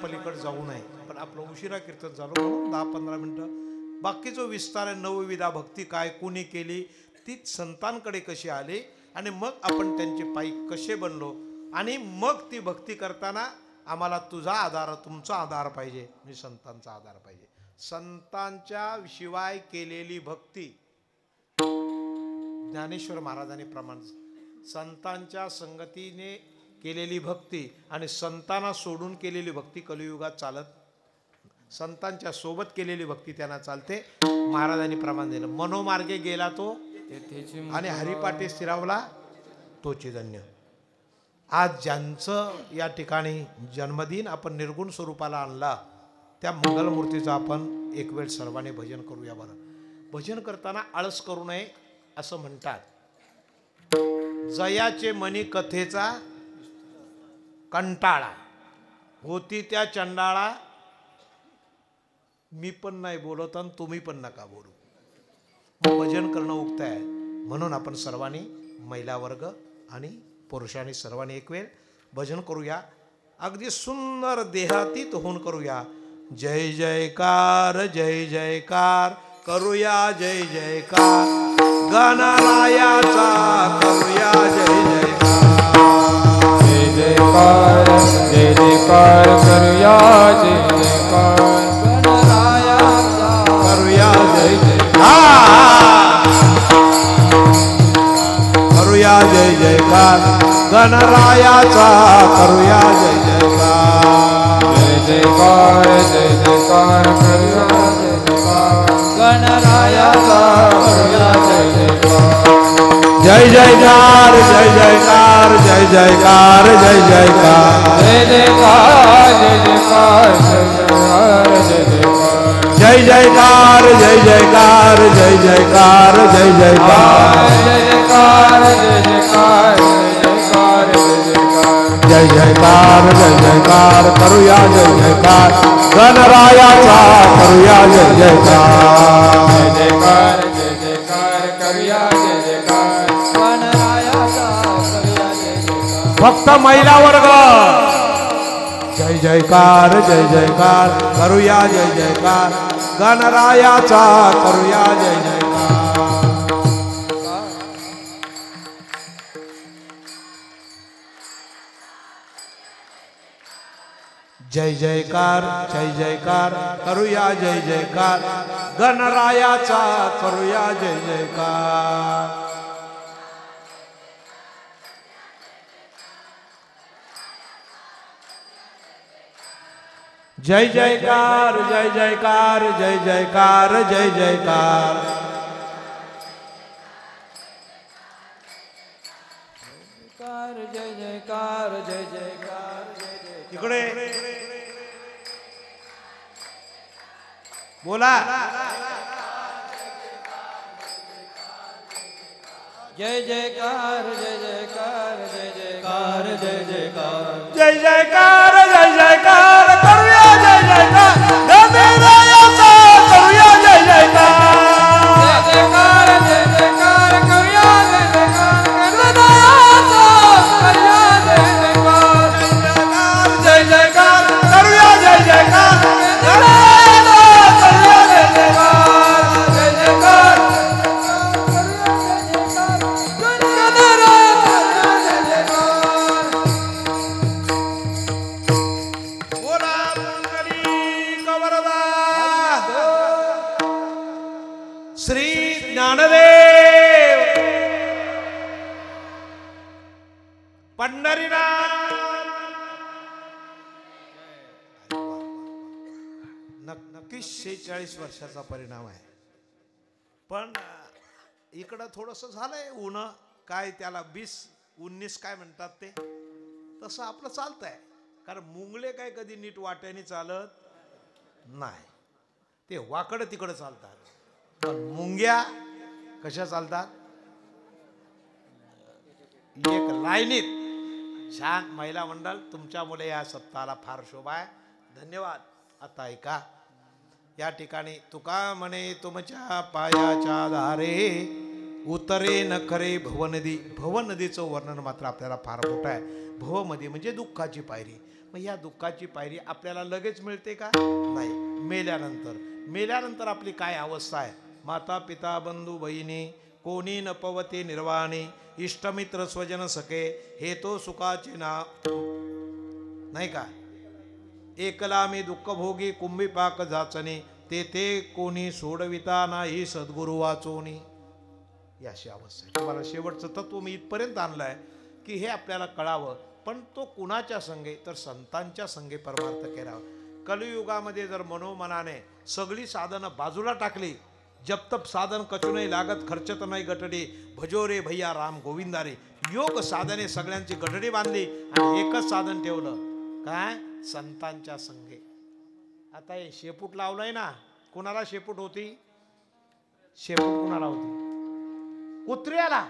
पलीकडे जाऊ नये. पण आपलं उशिरा कीर्तन झालं म्हणून 10-15 मिनिटं. बाकी जो विस्तार आहे, नवविधा भक्ती काय कोणी केली, ती संतांकडे कशी आली, आणि मग आपण त्यांचे पायी कसे बनलो, आणि मग ती भक्ती करताना आम्हाला तुझा आधार, तुमचा आधार पाहिजे, मी संतांचा आधार पाहिजे. संतांच्या शिवाय केलेली भक्ती ज्ञानेश्वर महाराजांनी प्रमाण संतांच्या संगतीने केलेली भक्ती आणि संतांना सोडून केलेली भक्ती कलियुगात चालत, संतांच्या सोबत केलेली भक्ती त्यांना चालते. महाराजांनी प्रमाण दिलं. मनोमार्गे गेला तो आणि हरिपाठी स्थिरावला तोची धन्य. आज ज्यांचं या ठिकाणी जन्मदिन आपण निर्गुण स्वरूपाला आणला त्या मंगलमूर्तीचं आपण एक वेळ सर्वांनी भजन करूया. बरं, भजन करताना आळस करू नये असं म्हणतात. जयाचे मनी कथेचा कंटाळा होती त्या चंडाळा, मी पण नाही बोलत आणि तुम्ही पण नका बोलू. भजन करणं उक्त आहे. म्हणून आपण सर्वांनी महिला वर्ग आणि पुरुषांनी सर्वांनी एक वेळ भजन करूया. अगदी सुंदर देहातीत होऊन करूया. जय जयकार जय जयकार करूया जय जयकार गणरायाचा करूया जय जयकार. जय जयकार जय जयकार करूया जय जयकार गणरायाचा करूया जय जयकार. करूया जय जयकार गणरायाचा करूया जय जयकार. जय जयकार जय जयकार करूया जय जयकार गणरायाचा करूया जय जयकार. जय जयकार जय जयकार जय जयकार जय जयकार जय जयकार जय जयकार जय जयकार जय जयकार जय जयकार जय जयकार जय जयकार जय जयकार जय जयकार जय जयकार जय जयकार जय जयकार जय जयकार करूया जय जयकार गणरायाचा करूया जय जयकार. जय जयकार जय जयकार करूया जय जयकार गणरायाचा करूया जय जयकार. फक्त महिला वर्ग जय जयकार जय जयकार करूया जय जयकार गणरायाचा करूया जय जयकार. जय जयकार जय जयकार करूया जय जयकार गणरायाचा करूया जय जयकार. जय जयकार जय जयकार जय जयकार जय जयकार. जय जयकार जय जयकार इकडे बोला. जय जयकार जय जयकार जय जयकार जय जयकार जय जयकार जय जयकार करूया जय जयकार गणरायाचा करूया जय जयकार. जय जयकार जय जयकार करूया जय जयकार गणरायाचा करूया जय जयकार. जय जयकार करूया जय जयकार गणरायाचा करूया जय जयकार. जय जयकार बोला पुंडलिक वरदा श्री ज्ञानदेव पंढरीनाथ. नक्कीच 46 वर्षाचा परिणाम आहे. पण इकडं थोडंसं झालंय ऊन काय त्याला 20-19 काय म्हणतात ते तसं आपलं चालतंय. कारण मुंगळे काय कधी नीट वाट्याने चालत नाही, ते वाकडं तिकडं चालतात. पण मुंग्या कशा चालतात एक लाईनीत. छान महिला मंडळ तुमच्यामुळे या सप्ताहाला फार शोभा आहे. धन्यवाद. आता ऐका, या ठिकाणी तुका म्हणे तुमच्या पायाच्या दारे उतरे नखरे भवनदी. भवनदीचं वर्णन मात्र आपल्याला फार मोठं आहे. भवमध्ये म्हणजे दुःखाची पायरी. मग या दुःखाची पायरी आपल्याला लगेच मिळते का? नाही, मेल्यानंतर. मेल्यानंतर आपली काय अवस्था आहे? माता पिता बंधू बहिणी कोणी न पवते निर्वाणी, इष्टमित्र स्वजन सखे हे तो सुखाचे नाव नाही का. एकला मी दुःख भोगी कुंभी पाक जाचणे, तेथे कोणी सोडविता नाही सद्गुरु वाचोनी. ही अशी अवस्था आहे. तुम्हाला शेवटचं तत्व मी इथपर्यंत आणलं आहे की हे आपल्याला कळावं. पण तो कुणाच्या संगे, तर संतांच्या संगे परमार्थ केरावा. कलियुगामध्ये जर मनोमनाने सगळी साधनं बाजूला टाकली, जब तब साधन कचू नाही लागत, खर्चत नाही गटडी, भजो रे भैया राम गोविंदा रे, योग साधने सगळ्यांची गटडी बांधली आणि एकच साधन ठेवलं, काय? संतांच्या संगे. आता हे शेपूट लावलंय ना, कुणाला शेपूट होती? शेपूट कुणाला होती? कुत्र्याला.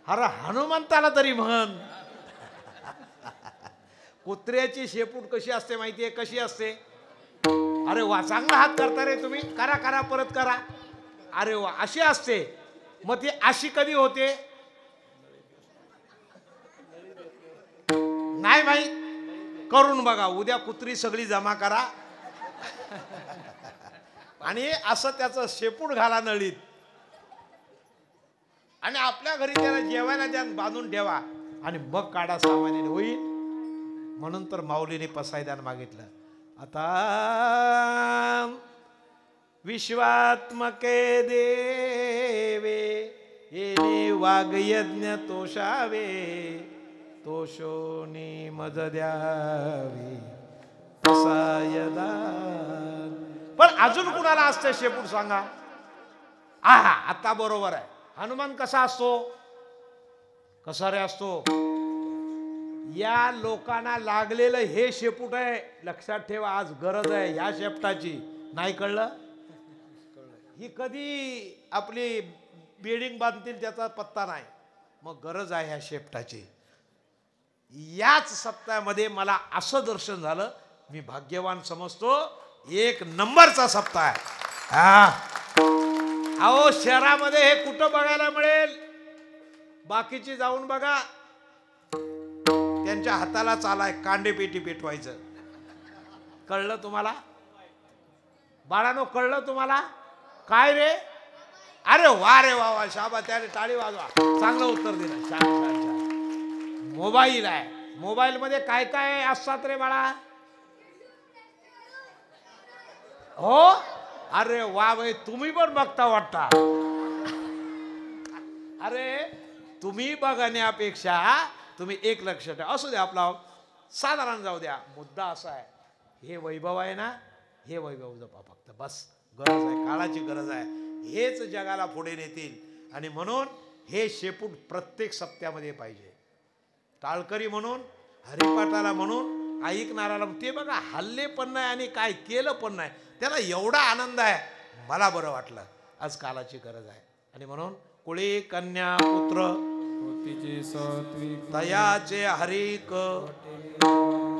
अरे हनुमंताला तरी म्हण. कुत्र्याची शेपूट कशी असते माहितीये? कशी असते? अरे वा, चांगला हात करता रे तुम्ही, करा करा, परत करा. अरे वा, अशी असते. मग ती अशी कधी होते? नाही माहित? करून बघा. उद्या कुत्री सगळी जमा करा आणि असं त्याचं शेपूट घाला नळीत आणि आपल्या घरी त्याला जेवायला द्या, बांधून ठेवा आणि मग काढा, सामान्याने होईल. म्हणून तर माऊलीने पसायदान मागितलं. आता विश्वात्मके देवे येणे वागयज्ञ तोषावे, तोषोनी मज द्यावी पसायदान. पण अजून कुणाला असते शेपूट सांगा? आहा, आता बरोबर आहे. हनुमान कसा असतो? कसा रे असतो? या लोकांना लागलेलं हे शेपूट आहे. लक्षात ठेवा, आज गरज आहे ह्या शेपटाची. नाही कळलं? ही कधी आपली बिल्डिंग बांधतील त्याचा पत्ता नाही. मग गरज आहे ह्या शेपटाची. याच सप्ताहामध्ये मला असं दर्शन झालं, मी भाग्यवान समजतो. एक नंबरचा सप्ताह आहे हा. अहो, शहरामध्ये हे कुठं बघायला मिळेल? बाकीची जाऊन बघा, त्यांच्या हाताला चालाय कांडेपेटी पेटवायचं. कळलं तुम्हाला बाळानो? कळलं तुम्हाला? काय रे? अरे वा रे वा वा, शाबा, त्याने टाळी वाजवा. चांगलं उत्तर दिलं. छान छान छान. मोबाईल आहे. मोबाईल मध्ये काय काय असतात रे बाळा? हो, अरे वा भाई, तुम्ही पण बघता वाटता. अरे तुम्ही बघण्यापेक्षा तुम्ही एक लक्ष ठेवा. असू द्या, आपला साधारण जाऊ द्या. मुद्दा असा आहे, हे वैभव आहे ना, हे वैभव जपा फक्त, बस. गरज आहे, काळाची गरज आहे. हेच जगाला पुढे नेतील. आणि म्हणून हे शेपूट प्रत्येक सप्त्यामध्ये पाहिजे. टाळकरी म्हणून, हरिपाठाला म्हणून, ऐकणाराला. ते बघा, हल्ले पण नाही आणि काय केलं पण नाही, त्याला एवढा आनंद आहे. मला बरं वाटलं. आज कालाची गरज आहे. आणि म्हणून कुळी कन्या पुत्र तयाचे हरिक,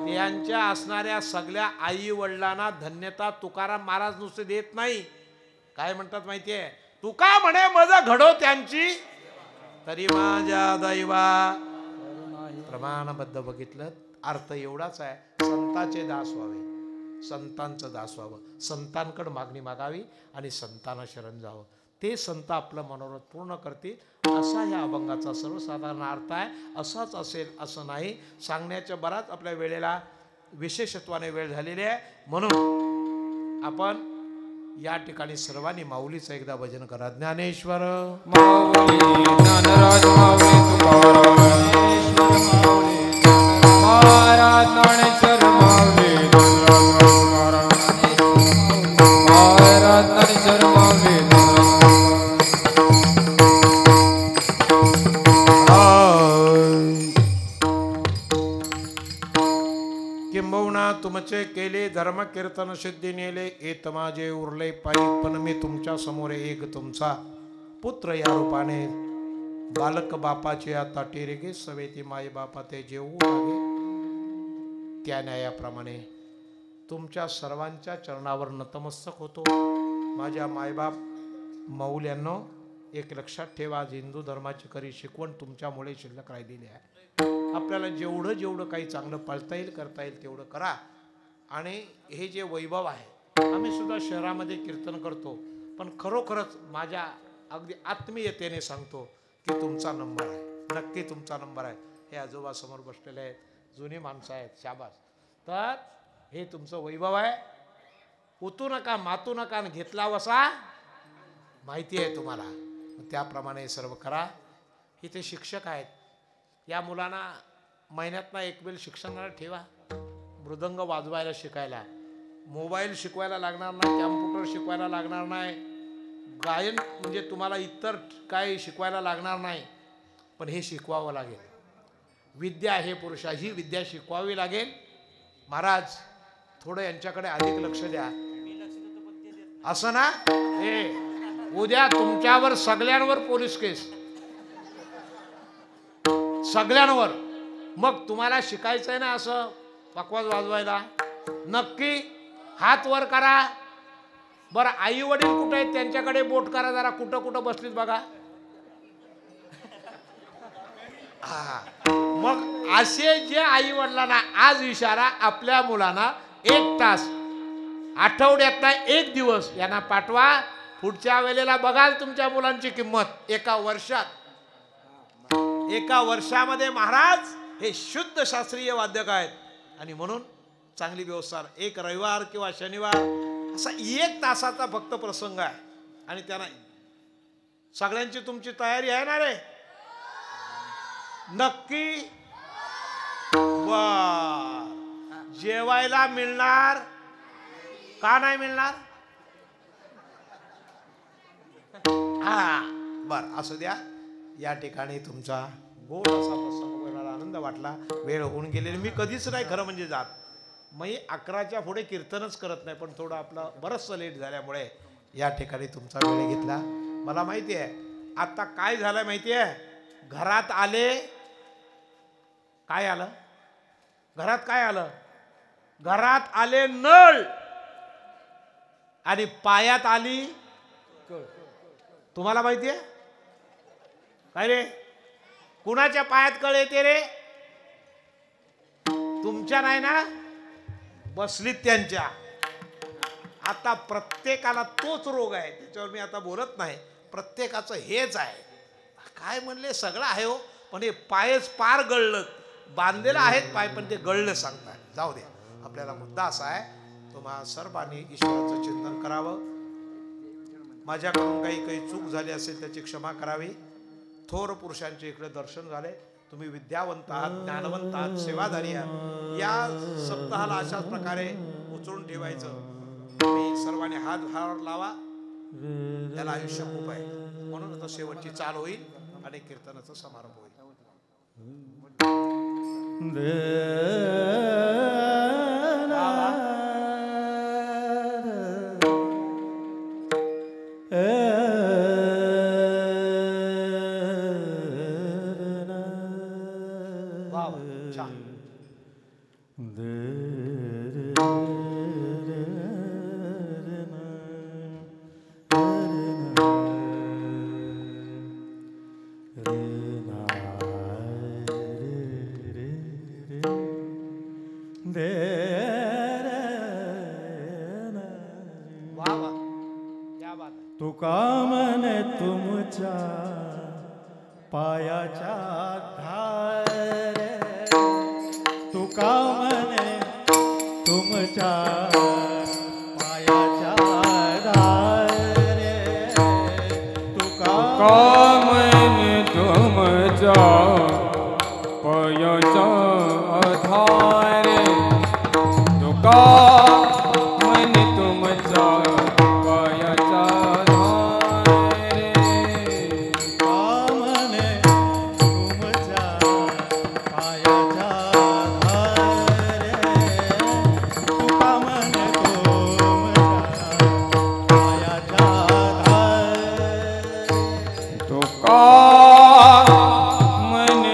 यांच्या असणाऱ्या सगळ्या आई वडिलांना धन्यता तुकाराम महाराज नुसते देत नाही. काय म्हणतात माहितीये? तुका म्हणे मज घडो त्यांची, तरी माझ्या दैवा प्रमाणबद्ध. बघितलं, अर्थ एवढाच आहे. संतांचे दास व्हावे, संतांचं दास व्हावं, संतांकडे मागणी मागावी आणि संतांना शरण जावं. ते संत आपलं मनोरथ पूर्ण करतील, असा ह्या अभंगाचा सर्वसाधारण अर्थ आहे. असाच असेल असं नाही. सांगण्याच्या बराच आपल्या वेळेला विशेषत्वाने वेळ झालेली आहे. म्हणून आपण या ठिकाणी सर्वांनी माऊलीचं एकदा भजन करा. ज्ञानेश्वर माऊली ज्ञानराज माऊली तुकाराम, महाराज ज्ञानेश्वर माऊली तुकाराम, महाराज ज्ञानेश्वर माऊली. किंबहुना तुमचे केले धर्म कीर्तन सिद्धी नेले, येत माझे उरले पायी. पण मी तुमच्या समोर एक तुमचा पुत्र या रूपाने, बालक बापाचे आता टेरेगे सवेती माय बापा ते जेवू लागे. त्या न्यायाप्रमाणे तुमच्या सर्वांच्या चरणावर नतमस्तक होतो. माझ्या मायबाप माऊल्यांनो, एक लक्षात ठेवा, आज हिंदू धर्माची खरी शिकवण तुमच्यामुळे शिल्लक राहिलेली आहे. आपल्याला जेवढं जेवढं काही चांगलं पाळता येईल, करता येईल तेवढं करा. आणि हे जे वैभव आहे, आम्ही सुद्धा शहरामध्ये कीर्तन करतो, पण खरोखरच माझ्या अगदी आत्मीयतेने सांगतो की तुमचा नंबर आहे, नक्की तुमचा नंबर आहे. हे आजोबा समोर बसलेले आहेत, जुनी माणसं आहेत, शाबास. तर हे तुमचं वैभव आहे. उतू नका, मातू नका, घेतला वसा माहिती आहे तुम्हाला, त्याप्रमाणे सर्व करा. इथे शिक्षक आहेत, या मुलांना महिन्यातनं एक वेळ शिक्षणाला ठेवा. मृदंग वाजवायला शिकायला, मोबाईल शिकवायला लागणार नाही, कॅम्प्युटर शिकवायला लागणार नाही, गायन म्हणजे तुम्हाला इतर काय शिकवायला लागणार नाही, पण हे शिकवावं लागेल. विद्या हे पुरुषा, ही विद्या शिकवावी लागेल. महाराज थोडं यांच्याकडे अधिक लक्ष द्या. असं ना, हे उद्या तुमच्यावर सगळ्यांवर पोलीस केस, सगळ्यांवर. मग तुम्हाला शिकायचंय ना असं बकवास वाजवायला, नक्की हात वर करा. बरं, आई वडील कुठे आहेत त्यांच्याकडे बोट करा जरा, कुठं कुठं बसलीत बघा. मग असे जे आई वडिलांना आज इशारा, आपल्या मुलांना 1 तास आठवड्यातला 1 दिवस यांना पाठवा. पुढच्या वेळेला बघाल तुमच्या मुलांची किंमत. एका वर्षामध्ये महाराज हे शुद्ध शास्त्रीय वाद्यक आहेत. आणि म्हणून चांगली व्यवस्था, एक रविवार किंवा शनिवार असा 1 तासाचा फक्त प्रसंग आहे. आणि त्यांना सगळ्यांची तुमची तयारी आहे ना रे? नक्की. जेवायला मिळणार का नाही मिळणार? हा बर, असू द्या. या ठिकाणी तुमचा गोड असा प्रसंग बघायला आनंद वाटला. वेळ होऊन गेलेली, मी कधीच नाही खरं म्हणजे जात. मी 11च्या पुढे कीर्तनच करत नाही, पण थोडं आपलं बरंचसं लेट झाल्यामुळे या ठिकाणी तुमचा वेळ घेतला. मला माहिती आहे आता काय झालं माहिती आहे. घरात आले, काय आलं घरात? काय आलं घरात? आले नळ, आणि पायात आली. तुम्हाला माहिती आहे काय रे? कुणाच्या पायात कळ येते रे? तुमच्या नाही ना, बसलीत त्यांच्या. आता प्रत्येकाला तोच रोग आहे, त्याच्यावर मी आता बोलत नाही. प्रत्येकाचं हेच आहे. काय म्हणले सगळं आहे हो, पण हे पायच पार गळलं. बांधलेलं आहेत पाय, पण ते गळलं सांगताय. जाऊ द्या, आपल्याला मुद्दा असा आहे, तुम्हा सर्वांनी ईश्वराचं चिंतन करावं. माझ्याकडून काही चूक झाली असेल त्याची क्षमा करावी. थोर पुरुषांचे इकडे दर्शन झाले. तुम्ही विद्यावंत आहात, ज्ञानवंत आहात, सेवाधारी आहात. या सप्ताहाला अशाच प्रकारे उचलून ठेवायचं. तुम्ही सर्वांनी हात लावा, त्याला आयुष्य खूप आहे. म्हणून आता शेवटची चाल होईल आणि कीर्तनाचा समारंभ होईल. तुका म्हणे तुमच्या पायाच्या धार, तुका म्हणे तुमच्या पायाच्या धार, तुका म्हणे तुमच्या पायाच्या धार, तुका म्हणे तुमच्या मन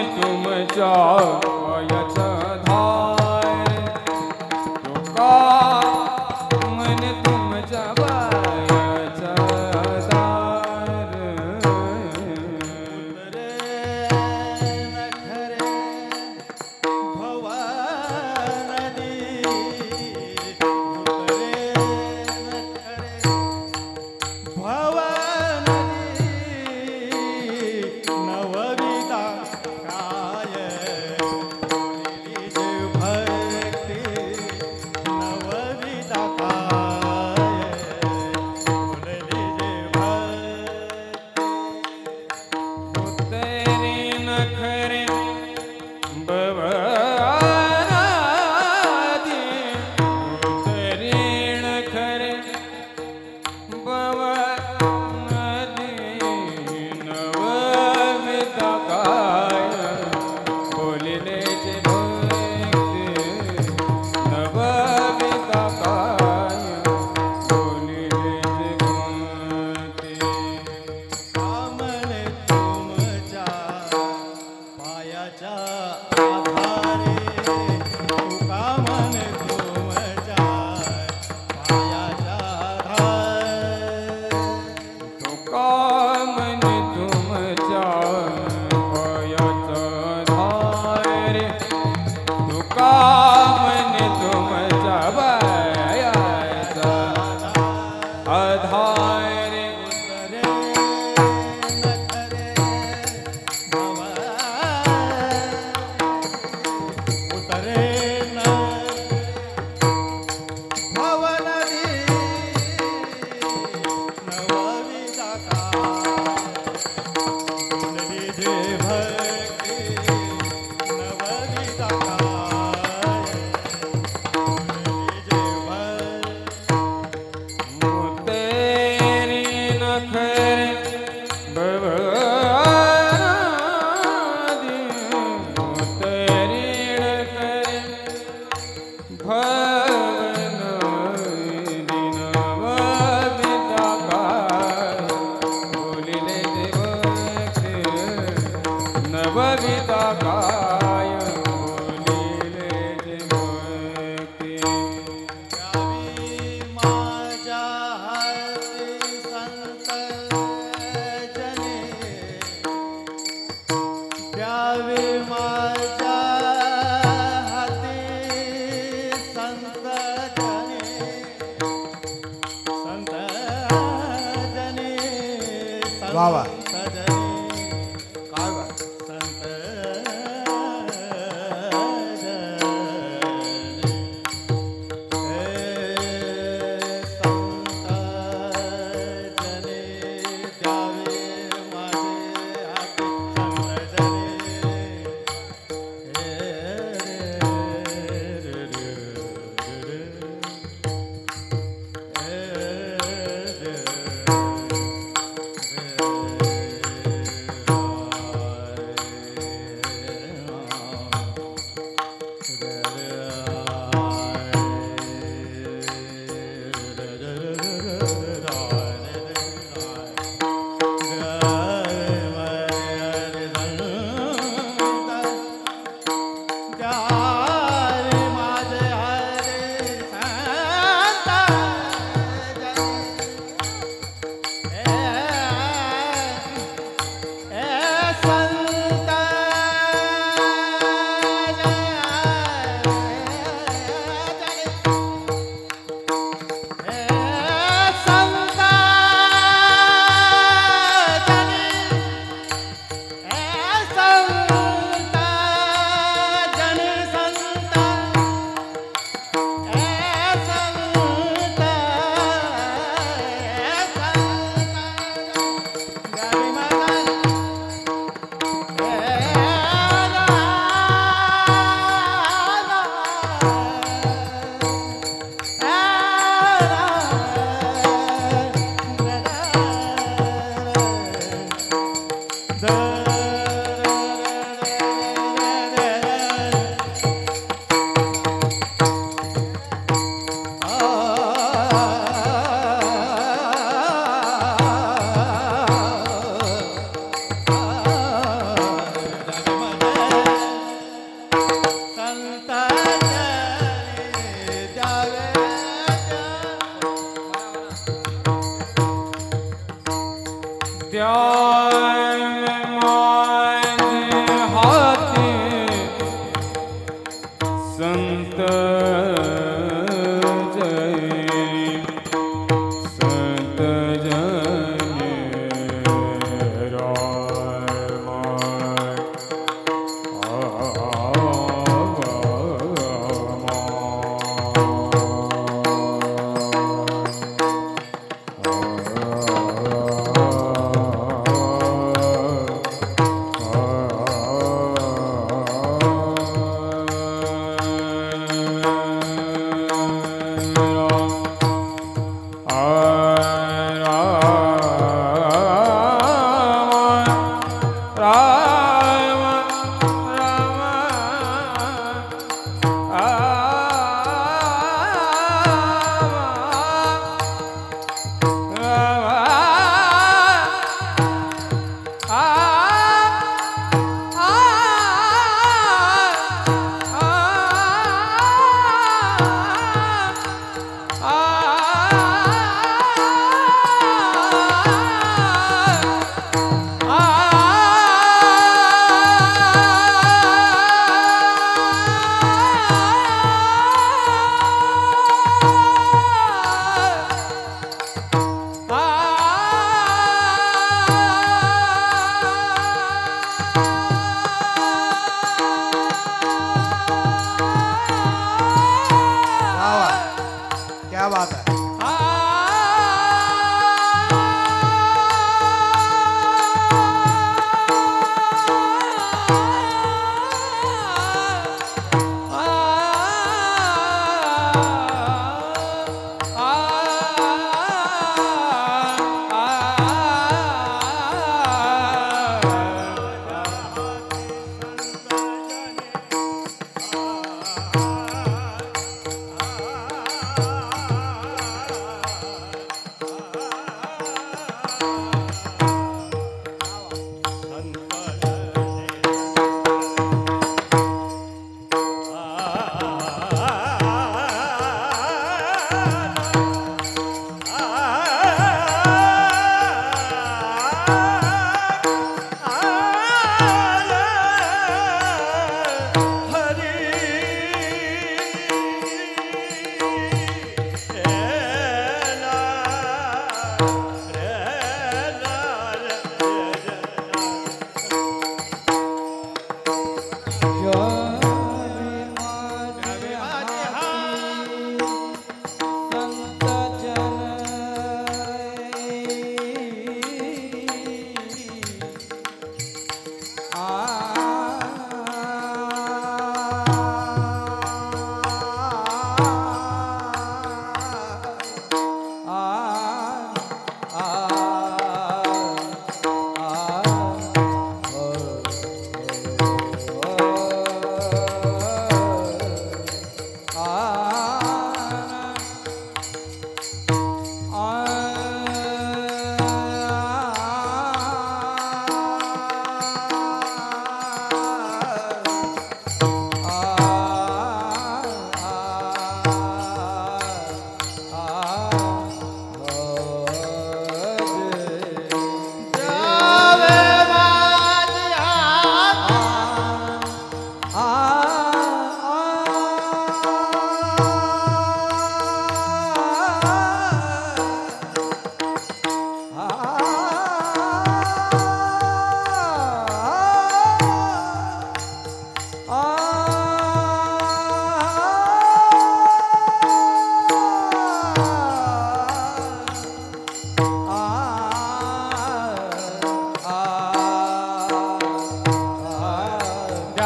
वा वा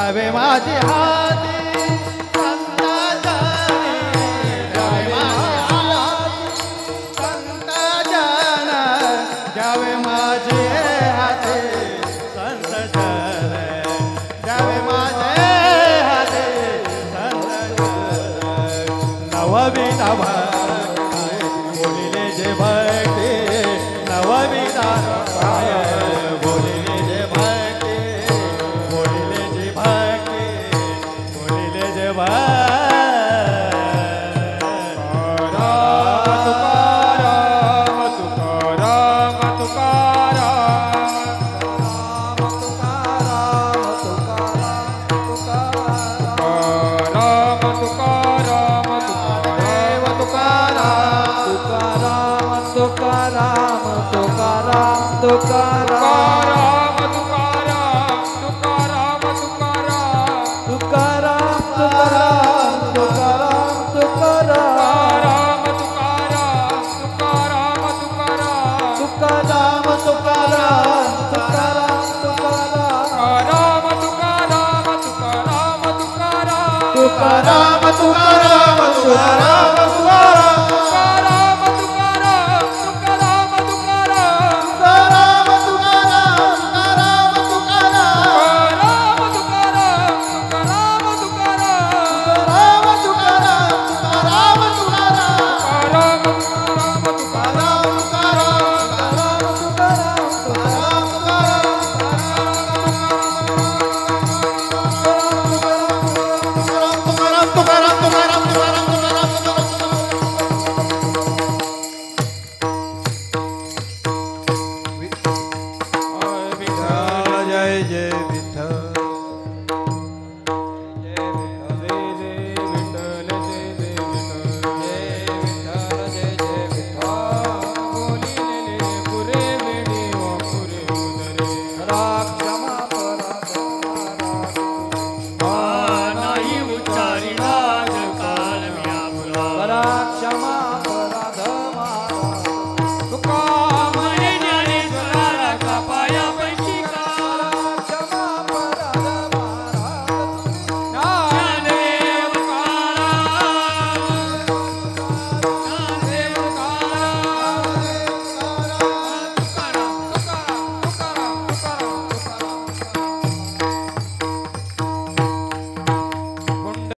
द्यावे माझे हाती संत जनी द्यावे माझे हाती संत जन द्यावे माझे हाती संत जन द्यावे माझे हाती संत जन नवविध बोलिले जे भक्ती नवविध बोलिले जे भक्ती बोलिले जे भक्ती बोलिले जे तुकाराम तुकाराम तुकाराम